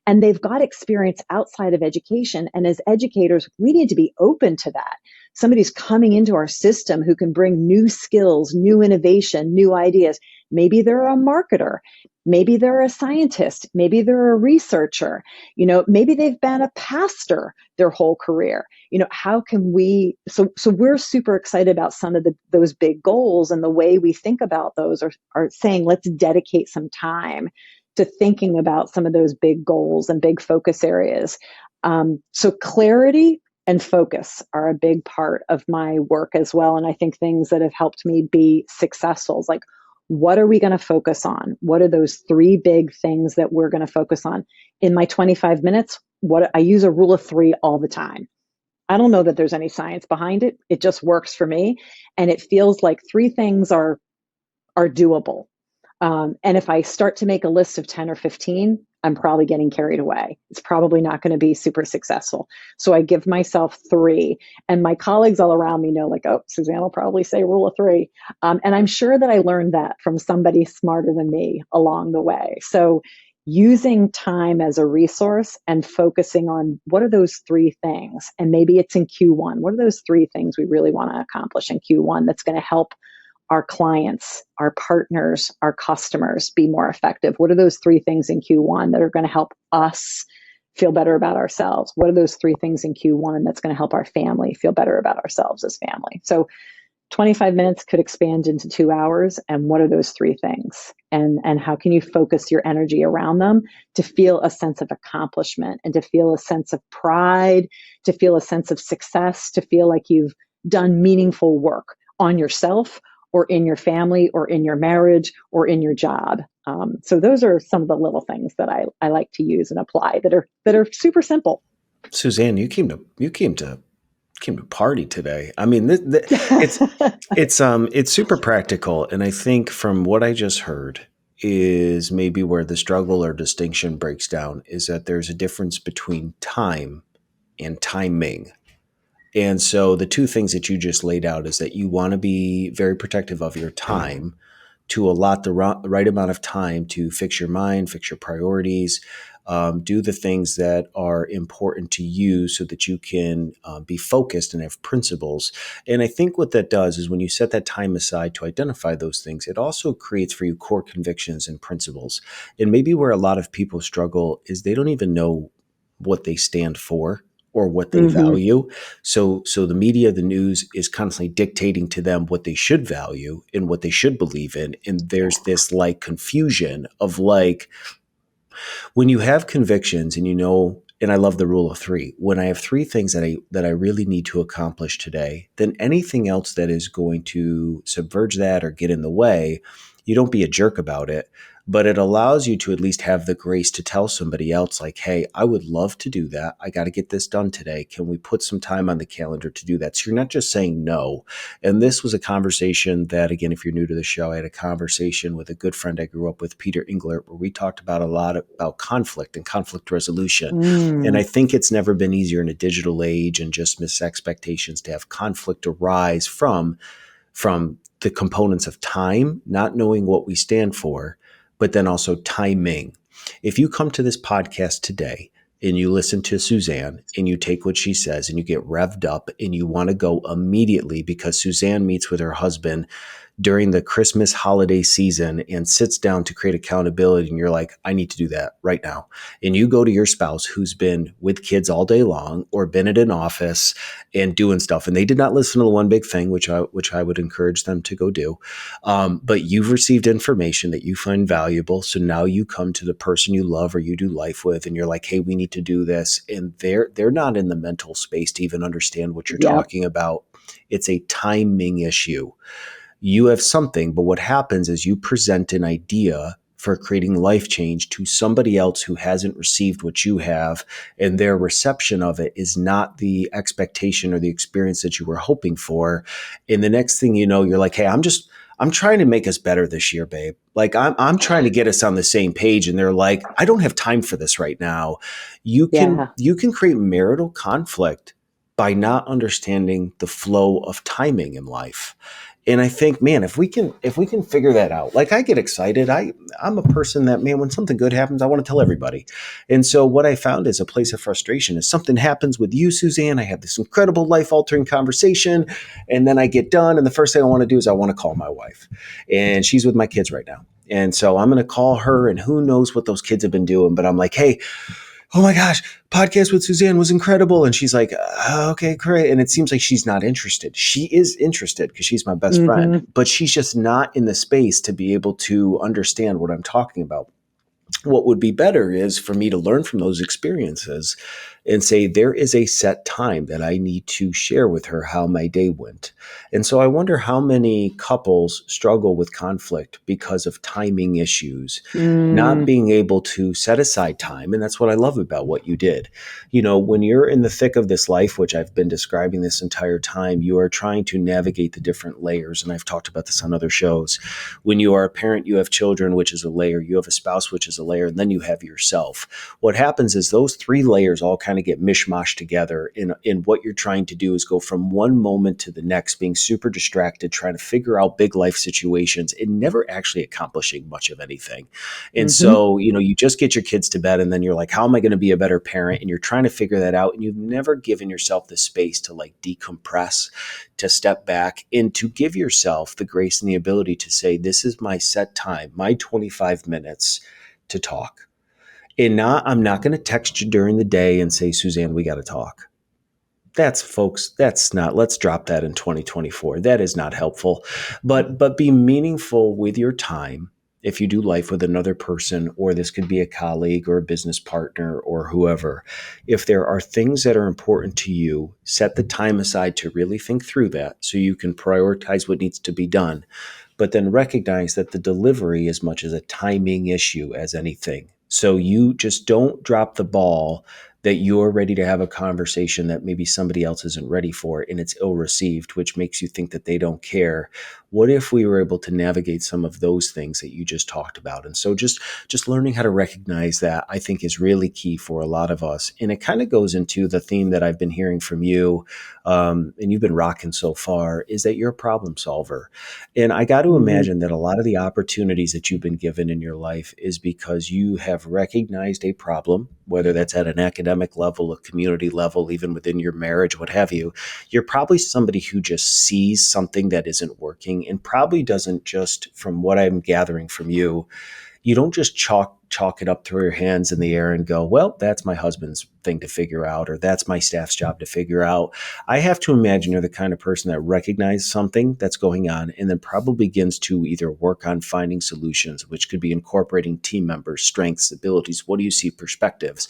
and they've got experience outside of education. And as educators, we need to be open to that. Somebody's coming into our system who can bring new skills, new innovation, new ideas. Maybe they're a marketer. Maybe they're a scientist. Maybe they're a researcher. Maybe they've been a pastor their whole career. How can we, so we're super excited about some of those big goals, and the way we think about those are saying, let's dedicate some time to thinking about some of those big goals and big focus areas. So clarity and focus are a big part of my work as well. And I think things that have helped me be successful is like, what are we going to focus on? What are those 3 big things that we're going to focus on? In my 25 minutes, I use a rule of 3 all the time. I don't know that there's any science behind it. It just works for me. And it feels like 3 things are doable. And if I start to make a list of 10 or 15, I'm probably getting carried away. It's probably not going to be super successful. So I give myself 3, and my colleagues all around me know, like, oh, Susanne will probably say rule of 3. And I'm sure that I learned that from somebody smarter than me along the way. So using time as a resource and focusing on, what are those 3 things? And maybe it's in Q1. What are those 3 things we really want to accomplish in Q1 that's going to help our clients, our partners, our customers be more effective? What are those three things in Q1 that are going to help us feel better about ourselves? What are those three things in Q1 that's going to help our family feel better about ourselves as family? So 25 minutes could expand into 2 hours. And what are those three things? And how can you focus your energy around them to feel a sense of accomplishment and to feel a sense of pride, to feel a sense of success, to feel like you've done meaningful work on yourself or in your family or in your marriage or in your job? So those are some of the little things that I like to use and apply that are super simple. Susanne, you came to party today. I mean, it's it's super practical, and I think from what I just heard is maybe where the struggle or distinction breaks down is that there's a difference between time and timing. And so the two things that you just laid out is that you want to be very protective of your time, to allot the right amount of time to fix your mind, fix your priorities, do the things that are important to you so that you can be focused and have principles. And I think what that does is when you set that time aside to identify those things, it also creates for you core convictions and principles. And maybe where a lot of people struggle is they don't even know what they stand for or what they Mm-hmm. value. So the media, the news is constantly dictating to them what they should value and what they should believe in. And there's this like confusion of like, when you have convictions and you know, and I love the rule of three, when I have three things that I really need to accomplish today, then anything else that is going to subverge that or get in the way, you don't be a jerk about it, but it allows you to at least have the grace to tell somebody else like, hey, I would love to do that. I got to get this done today. Can we put some time on the calendar to do that? So you're not just saying no. And this was a conversation that, again, if you're new to the show, I had a conversation with a good friend I grew up with, Peter Englert, where we talked about a lot about conflict and conflict resolution. And I Mm. think it's never been easier in a digital age and just miss expectations to have conflict arise from the components of time, not knowing what we stand for, but then also timing. If you come to this podcast today and you listen to Susanne and you take what she says and you get revved up and you want to go immediately because Susanne meets with her husband during the Christmas holiday season and sits down to create accountability, and you're like, I need to do that right now. And you go to your spouse who's been with kids all day long or been at an office and doing stuff, and they did not listen to the one big thing, which I would encourage them to go do. But you've received information that you find valuable. So now you come to the person you love or you do life with, and you're like, hey, we need to do this. And they're not in the mental space to even understand what you're Yep. talking about. It's a timing issue. You have something, but what happens is you present an idea for creating life change to somebody else who hasn't received what you have, and their reception of it is not the expectation or the experience that you were hoping for. And the next thing you know, you're like, hey, I'm trying to make us better this year, babe. Like I'm trying to get us on the same page. And they're like, I don't have time for this right now. Yeah. You can create marital conflict by not understanding the flow of timing in life. And I think, man, if we can figure that out, like I get excited. I'm a person that, man, when something good happens, I want to tell everybody. And so what I found is a place of frustration is something happens with you, Susanne. I have this incredible life altering conversation, and then I get done. And the first thing I want to do is I want to call my wife, and she's with my kids right now. And so I'm going to call her, and who knows what those kids have been doing, but I'm like, hey, oh my gosh, podcast with Susanne was incredible. And she's like, okay, great. And it seems like she's not interested. She is interested because she's my best friend, Mm-hmm. but she's just not in the space to be able to understand what I'm talking about. What would be better is for me to learn from those experiences and say, there is a set time that I need to share with her how my day went. And so I wonder how many couples struggle with conflict because of timing issues, not Mm. being able to set aside time. And that's what I love about what you did. You know, when you're in the thick of this life, which I've been describing this entire time, you are trying to navigate the different layers. And I've talked about this on other shows. When you are a parent, you have children, which is a layer. You have a spouse, which is a layer. layer, and then you have yourself. What happens is those three layers all kind of get mishmashed together. In what you're trying to do is go from one moment to the next, being super distracted, trying to figure out big life situations and never actually accomplishing much of anything. And Mm-hmm. so, you just get your kids to bed and then you're like, how am I going to be a better parent? And you're trying to figure that out. And you've never given yourself the space to like decompress, to step back, and to give yourself the grace and the ability to say, this is my set time, my 25 minutes to talk. And I'm not going to text you during the day and say, Susanne, we got to talk. That's not, let's drop that in 2024. That is not helpful. But be meaningful with your time. If you do life with another person, or this could be a colleague or a business partner or whoever, if there are things that are important to you, set the time aside to really think through that so you can prioritize what needs to be done. But then recognize that the delivery is much as a timing issue as anything. So you just don't drop the ball that you're ready to have a conversation that maybe somebody else isn't ready for and it's ill received, which makes you think that they don't care. What if we were able to navigate some of those things that you just talked about? And so just learning how to recognize that, I think, is really key for a lot of us. And it kind of goes into the theme that I've been hearing from you, and you've been rocking so far, is that you're a problem solver. And I got to Mm-hmm. imagine that a lot of the opportunities that you've been given in your life is because you have recognized a problem, whether that's at an academic level, a community level, even within your marriage, what have you. You're probably somebody who just sees something that isn't working, and probably doesn't, just from what I'm gathering from you, you don't just chalk it up, throw your hands in the air and go, well, that's my husband's thing to figure out, or that's my staff's job to figure out. I have to imagine you're the kind of person that recognizes something that's going on and then probably begins to either work on finding solutions, which could be incorporating team members, strengths, abilities, what do you see, perspectives.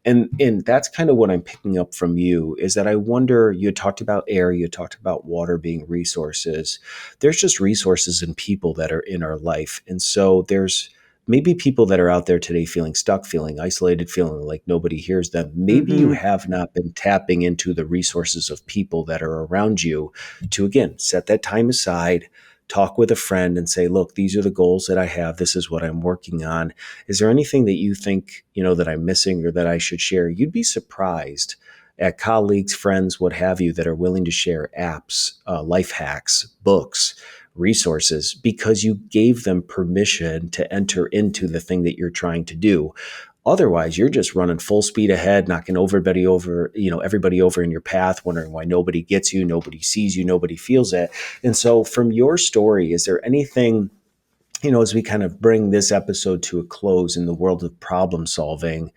And that's kind of what I'm picking up from you, is that I wonder, you had talked about air, you had talked about water being resources. There's just resources and people that are in our life. And so there's maybe people that are out there today feeling stuck, feeling isolated, feeling like nobody hears them. Maybe you Mm-hmm. have not been tapping into the resources of people that are around you to, again, set that time aside, talk with a friend and say, look, these are the goals that I have. This is what I'm working on. Is there anything that you think, that I'm missing or that I should share? You'd be surprised at colleagues, friends, what have you, that are willing to share apps, life hacks, books, resources, because you gave them permission to enter into the thing that you're trying to do. Otherwise, you're just running full speed ahead, knocking everybody over in your path, wondering why nobody gets you, nobody sees you, nobody feels it. And so from your story, is there anything, as we kind of bring this episode to a close in the world of problem solving,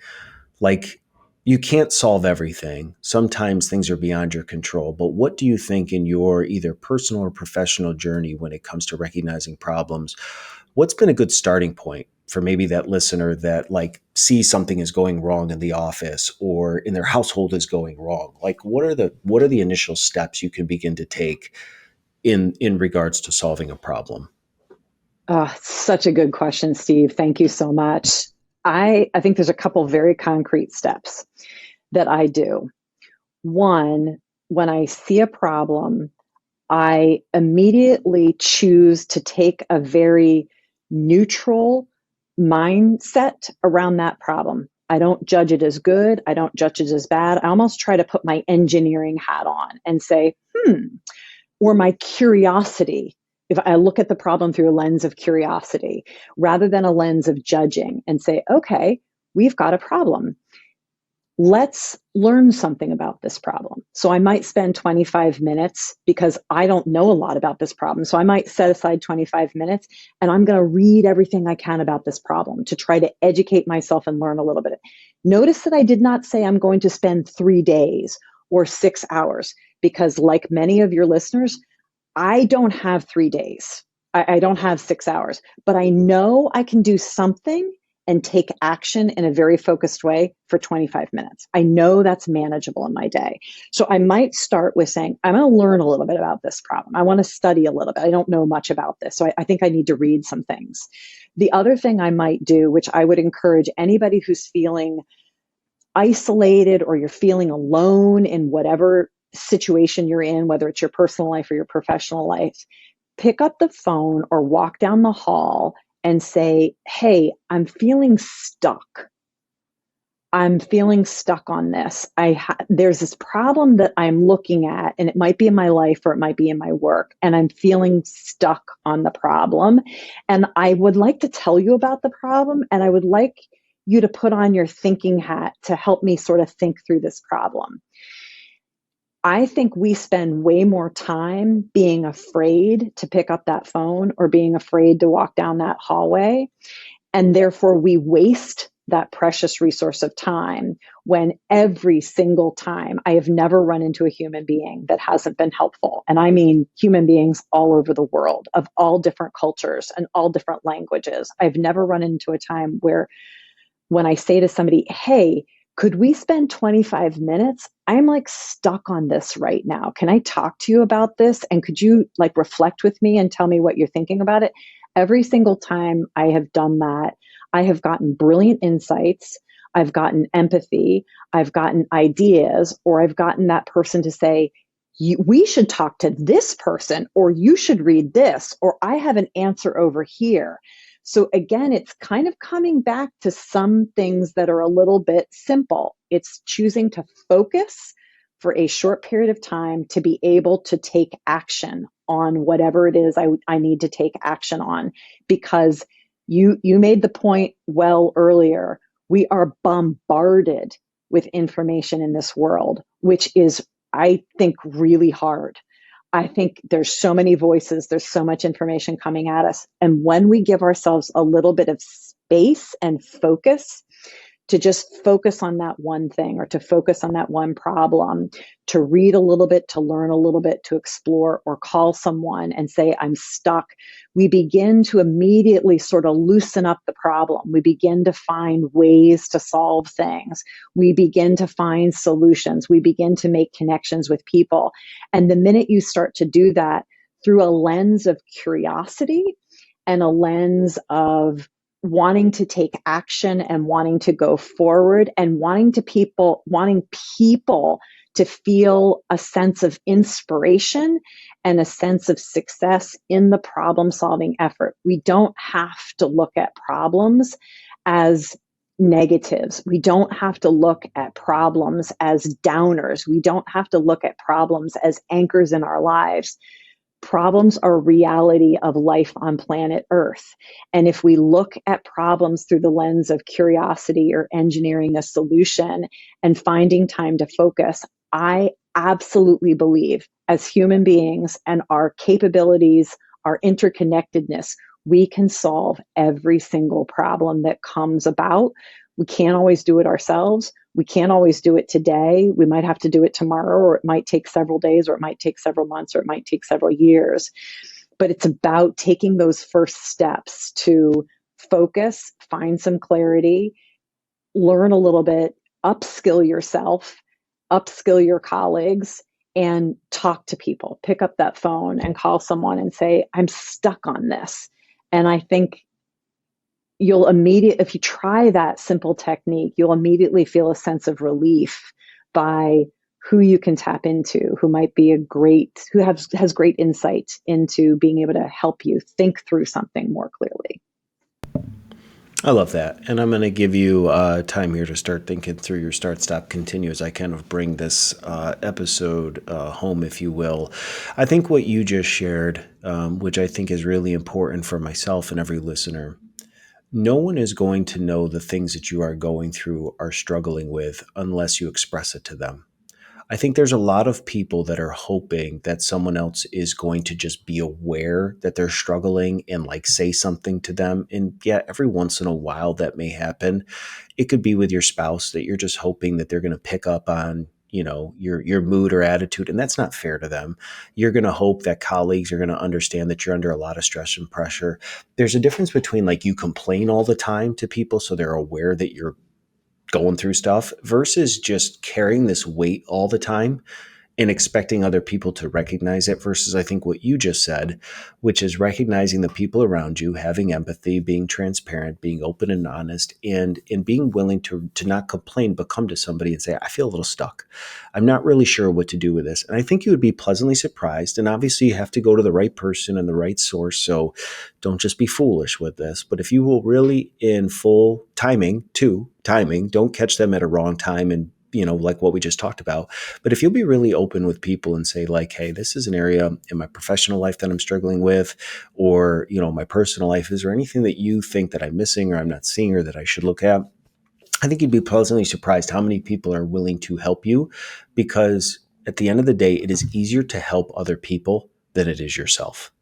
like, you can't solve everything. Sometimes things are beyond your control. But what do you think in your either personal or professional journey when it comes to recognizing problems? What's been a good starting point for maybe that listener that like sees something is going wrong in the office or in their household is going wrong? Like, what are the initial steps you can begin to take in regards to solving a problem? Such a good question, Steve. Thank you so much. I think there's a couple very concrete steps that I do. One, when I see a problem, I immediately choose to take a very neutral mindset around that problem. I don't judge it as good. I don't judge it as bad. I almost try to put my engineering hat on and say, or my curiosity. If I look at the problem through a lens of curiosity rather than a lens of judging and say, okay, we've got a problem. Let's learn something about this problem. So I might spend 25 minutes because I don't know a lot about this problem. So I might set aside 25 minutes and I'm going to read everything I can about this problem to try to educate myself and learn a little bit. Notice that I did not say I'm going to spend 3 days or 6 hours, because like many of your listeners, I don't have 3 days. I don't have 6 hours, but I know I can do something and take action in a very focused way for 25 minutes. I know that's manageable in my day. So I might start with saying, I'm going to learn a little bit about this problem. I want to study a little bit. I don't know much about this. So I think I need to read some things. The other thing I might do, which I would encourage anybody who's feeling isolated or you're feeling alone in whatever situation you're in, whether it's your personal life or your professional life, pick up the phone or walk down the hall and say, hey, I'm feeling stuck on this. There's this problem that I'm looking at, and it might be in my life or it might be in my work, and I'm feeling stuck on the problem. And I would like to tell you about the problem, and I would like you to put on your thinking hat to help me sort of think through this problem. I think we spend way more time being afraid to pick up that phone or being afraid to walk down that hallway, and therefore we waste that precious resource of time, when every single time I have never run into a human being that hasn't been helpful. And I mean human beings all over the world, of all different cultures and all different languages. I've never run into a time where, when I say to somebody, hey, could we spend 25 minutes? I'm like stuck on this right now. Can I talk to you about this? And could you like reflect with me and tell me what you're thinking about it? Every single time I have done that, I have gotten brilliant insights. I've gotten empathy. I've gotten ideas, or I've gotten that person to say, we should talk to this person, or you should read this, or I have an answer over here. So again, it's kind of coming back to some things that are a little bit simple. It's choosing to focus for a short period of time to be able to take action on whatever it is I need to take action on. Because you made the point well earlier. We are bombarded with information in this world, which is, I think, really hard. I think there's so many voices, there's so much information coming at us. And when we give ourselves a little bit of space and focus to just focus on that one thing, or to focus on that one problem, to read a little bit, to learn a little bit, to explore, or call someone and say, I'm stuck, we begin to immediately sort of loosen up the problem. We begin to find ways to solve things. We begin to find solutions. We begin to make connections with people. And the minute you start to do that through a lens of curiosity and a lens of wanting to take action and wanting to go forward and wanting people to feel a sense of inspiration and a sense of success in the problem solving effort. We don't have to look at problems as negatives. We don't have to look at problems as downers. We don't have to look at problems as anchors in our lives. Problems are a reality of life on planet Earth. And if we look at problems through the lens of curiosity or engineering a solution and finding time to focus, I absolutely believe, as human beings and our capabilities, our interconnectedness, we can solve every single problem that comes about. We can't always do it ourselves. We can't always do it today. We might have to do it tomorrow, or it might take several days, or it might take several months, or it might take several years. But it's about taking those first steps to focus, find some clarity, learn a little bit, upskill yourself, upskill your colleagues, and talk to people. Pick up that phone and call someone and say, I'm stuck on this. And I think if you try that simple technique, you'll immediately feel a sense of relief by who you can tap into, who might be who has great insight into being able to help you think through something more clearly. I love that. And I'm going to give you time here to start thinking through your start, stop, continue as I kind of bring this episode home, if you will. I think what you just shared, which I think is really important for myself and every listener, no one is going to know the things that you are going through or struggling with unless you express it to them. I think there's a lot of people that are hoping that someone else is going to just be aware that they're struggling and like say something to them. And yeah, every once in a while that may happen. It could be with your spouse that you're just hoping that they're going to pick up on, your mood or attitude, and that's not fair to them. You're going to hope that colleagues are going to understand that you're under a lot of stress and pressure. There's a difference between like you complain all the time to people so they're aware that you're going through stuff versus just carrying this weight all the time and expecting other people to recognize it versus I think what you just said, which is recognizing the people around you, having empathy, being transparent, being open and honest, and being willing to not complain, but come to somebody and say, I feel a little stuck. I'm not really sure what to do with this. And I think you would be pleasantly surprised. And obviously you have to go to the right person and the right source. So don't just be foolish with this. But if you will really in full timing, don't catch them at a wrong time and like what we just talked about. But if you'll be really open with people and say like, hey, this is an area in my professional life that I'm struggling with, or, my personal life, is there anything that you think that I'm missing or I'm not seeing or that I should look at? I think you'd be pleasantly surprised how many people are willing to help you, because at the end of the day, it is easier to help other people than it is yourself.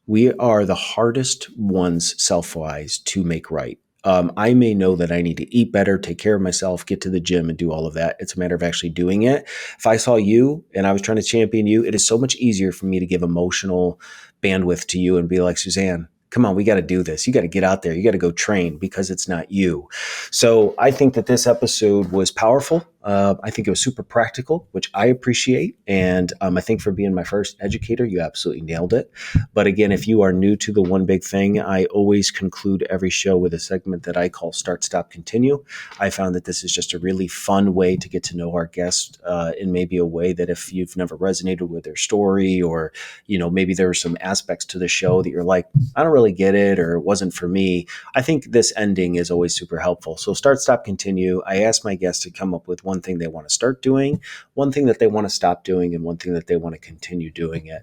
We are the hardest ones self-wise to make right. I may know that I need to eat better, take care of myself, get to the gym and do all of that. It's a matter of actually doing it. If I saw you and I was trying to champion you, it is so much easier for me to give emotional bandwidth to you and be like, Susanne, come on, we got to do this. You got to get out there. You got to go train, because it's not you. So I think that this episode was powerful. I think it was super practical, which I appreciate. And I think for being my first educator, you absolutely nailed it. But again, if you are new to the One Big Thing, I always conclude every show with a segment that I call Start, Stop, Continue. I found that this is just a really fun way to get to know our guest in maybe a way that if you've never resonated with their story, or, maybe there are some aspects to the show that you're like, I don't really get it, or it wasn't for me. I think this ending is always super helpful. So Start, Stop, Continue. I ask my guests to come up with one thing they want to start doing, one thing that they want to stop doing, and one thing that they want to continue doing it.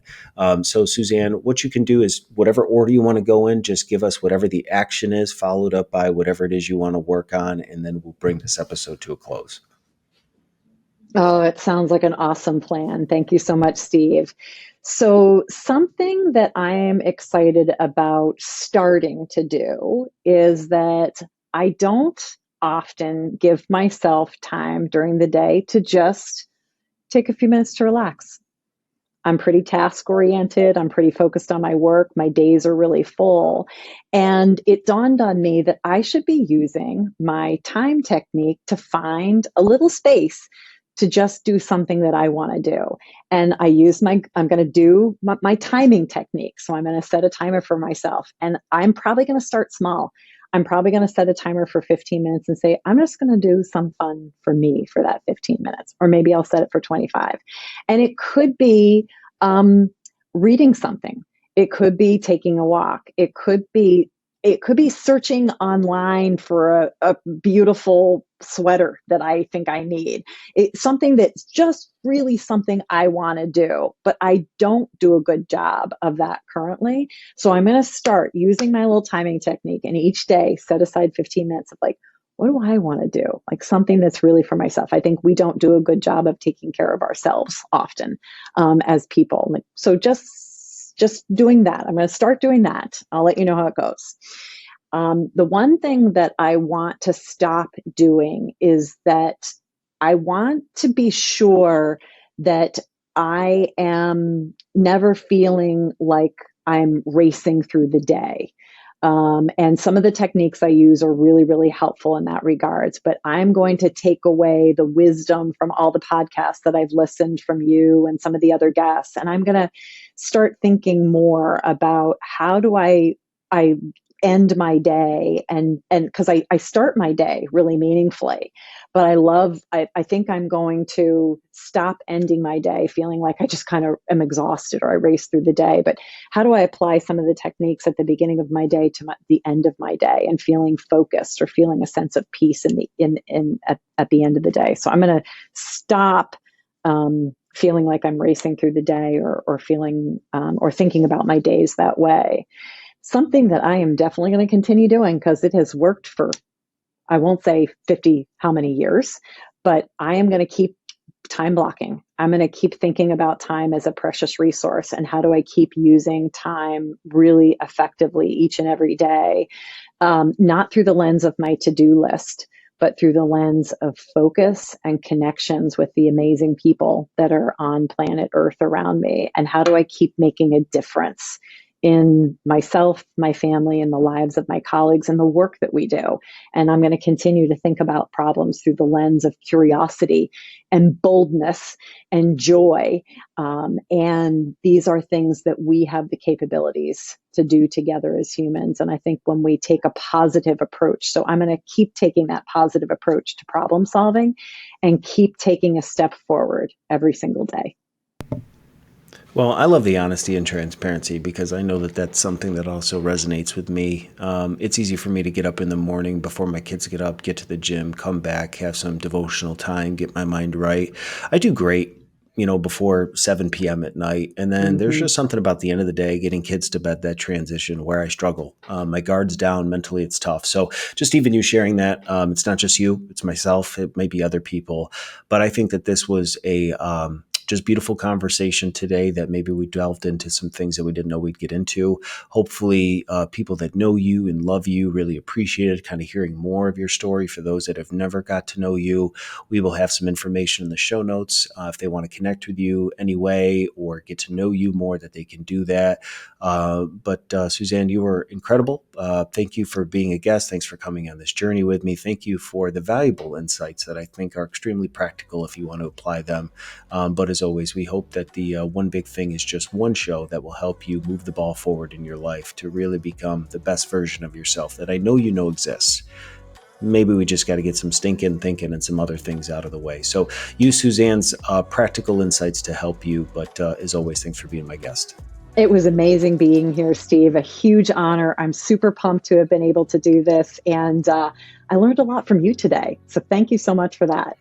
So Susanne, what you can do is whatever order you want to go in, just give us whatever the action is, followed up by whatever it is you want to work on, and then we'll bring this episode to a close. Oh, it sounds like an awesome plan. Thank you so much, Steve. So, something that I am excited about starting to do is that I don't often give myself time during the day to just take a few minutes to relax. I'm pretty task oriented. I'm pretty focused on my work. My days are really full. And it dawned on me that I should be using my time technique to find a little space to just do something that I want to do. And I'm going to do my timing technique. So I'm going to set a timer for myself. And I'm probably going to start small. I'm probably going to set a timer for 15 minutes and say, I'm just going to do some fun for me for that 15 minutes. Or maybe I'll set it for 25. And it could be reading something. It could be taking a walk. It could be searching online for a beautiful sweater that I think I need. It's something that's just really something I want to do, but I don't do a good job of that currently. So I'm going to start using my little timing technique, and each day set aside 15 minutes of like, what do I want to do? Like something that's really for myself. I think we don't do a good job of taking care of ourselves often as people. Like, so just doing that. I'm going to start doing that. I'll let you know how it goes. The one thing that I want to stop doing is that I want to be sure that I am never feeling like I'm racing through the day. And some of the techniques I use are really, really helpful in that regards. But I'm going to take away the wisdom from all the podcasts that I've listened from you and some of the other guests. And I'm going to start thinking more about how do I end my day, and because I start my day really meaningfully, but I think I'm going to stop ending my day feeling like I just kind of am exhausted or I race through the day. But how do I apply some of the techniques at the beginning of my day to the end of my day and feeling focused or feeling a sense of peace at the end of the day? So I'm going to stop feeling like I'm racing through the day, or feeling or thinking about my days that way. Something that I am definitely going to continue doing because it has worked for, I won't say 50 how many years, but I am going to keep time blocking. I'm going to keep thinking about time as a precious resource, and how do I keep using time really effectively each and every day, not through the lens of my to-do list, but through the lens of focus and connections with the amazing people that are on planet Earth around me. And how do I keep making a difference in myself, my family, and the lives of my colleagues and the work that we do. And I'm going to continue to think about problems through the lens of curiosity and boldness and joy. And these are things that we have the capabilities to do together as humans. And I think when we take a positive approach, so I'm going to keep taking that positive approach to problem solving and keep taking a step forward every single day. Well, I love the honesty and transparency because I know that that's something that also resonates with me. It's easy for me to get up in the morning before my kids get up, get to the gym, come back, have some devotional time, get my mind right. I do great, before 7 p.m. at night. And then there's Mm-hmm. just something about the end of the day, getting kids to bed, that transition where I struggle. My guard's down, mentally it's tough. So just even you sharing that, it's not just you, it's myself, it may be other people. But I think that this was a just beautiful conversation today that maybe we delved into some things that we didn't know we'd get into. Hopefully, people that know you and love you really appreciated kind of hearing more of your story. For those that have never got to know you, we will have some information in the show notes if they want to connect with you anyway or get to know you more, that they can do that. But Susanne, you were incredible. Thank you for being a guest. Thanks for coming on this journey with me. Thank you for the valuable insights that I think are extremely practical if you want to apply them. But as always, we hope that the One Big Thing is just one show that will help you move the ball forward in your life to really become the best version of yourself that I know you know exists. Maybe we just got to get some stinking thinking and some other things out of the way. So use Suzanne's practical insights to help you. But as always, thanks for being my guest. It was amazing being here, Steve. A huge honor. I'm super pumped to have been able to do this. And I learned a lot from you today. So thank you so much for that.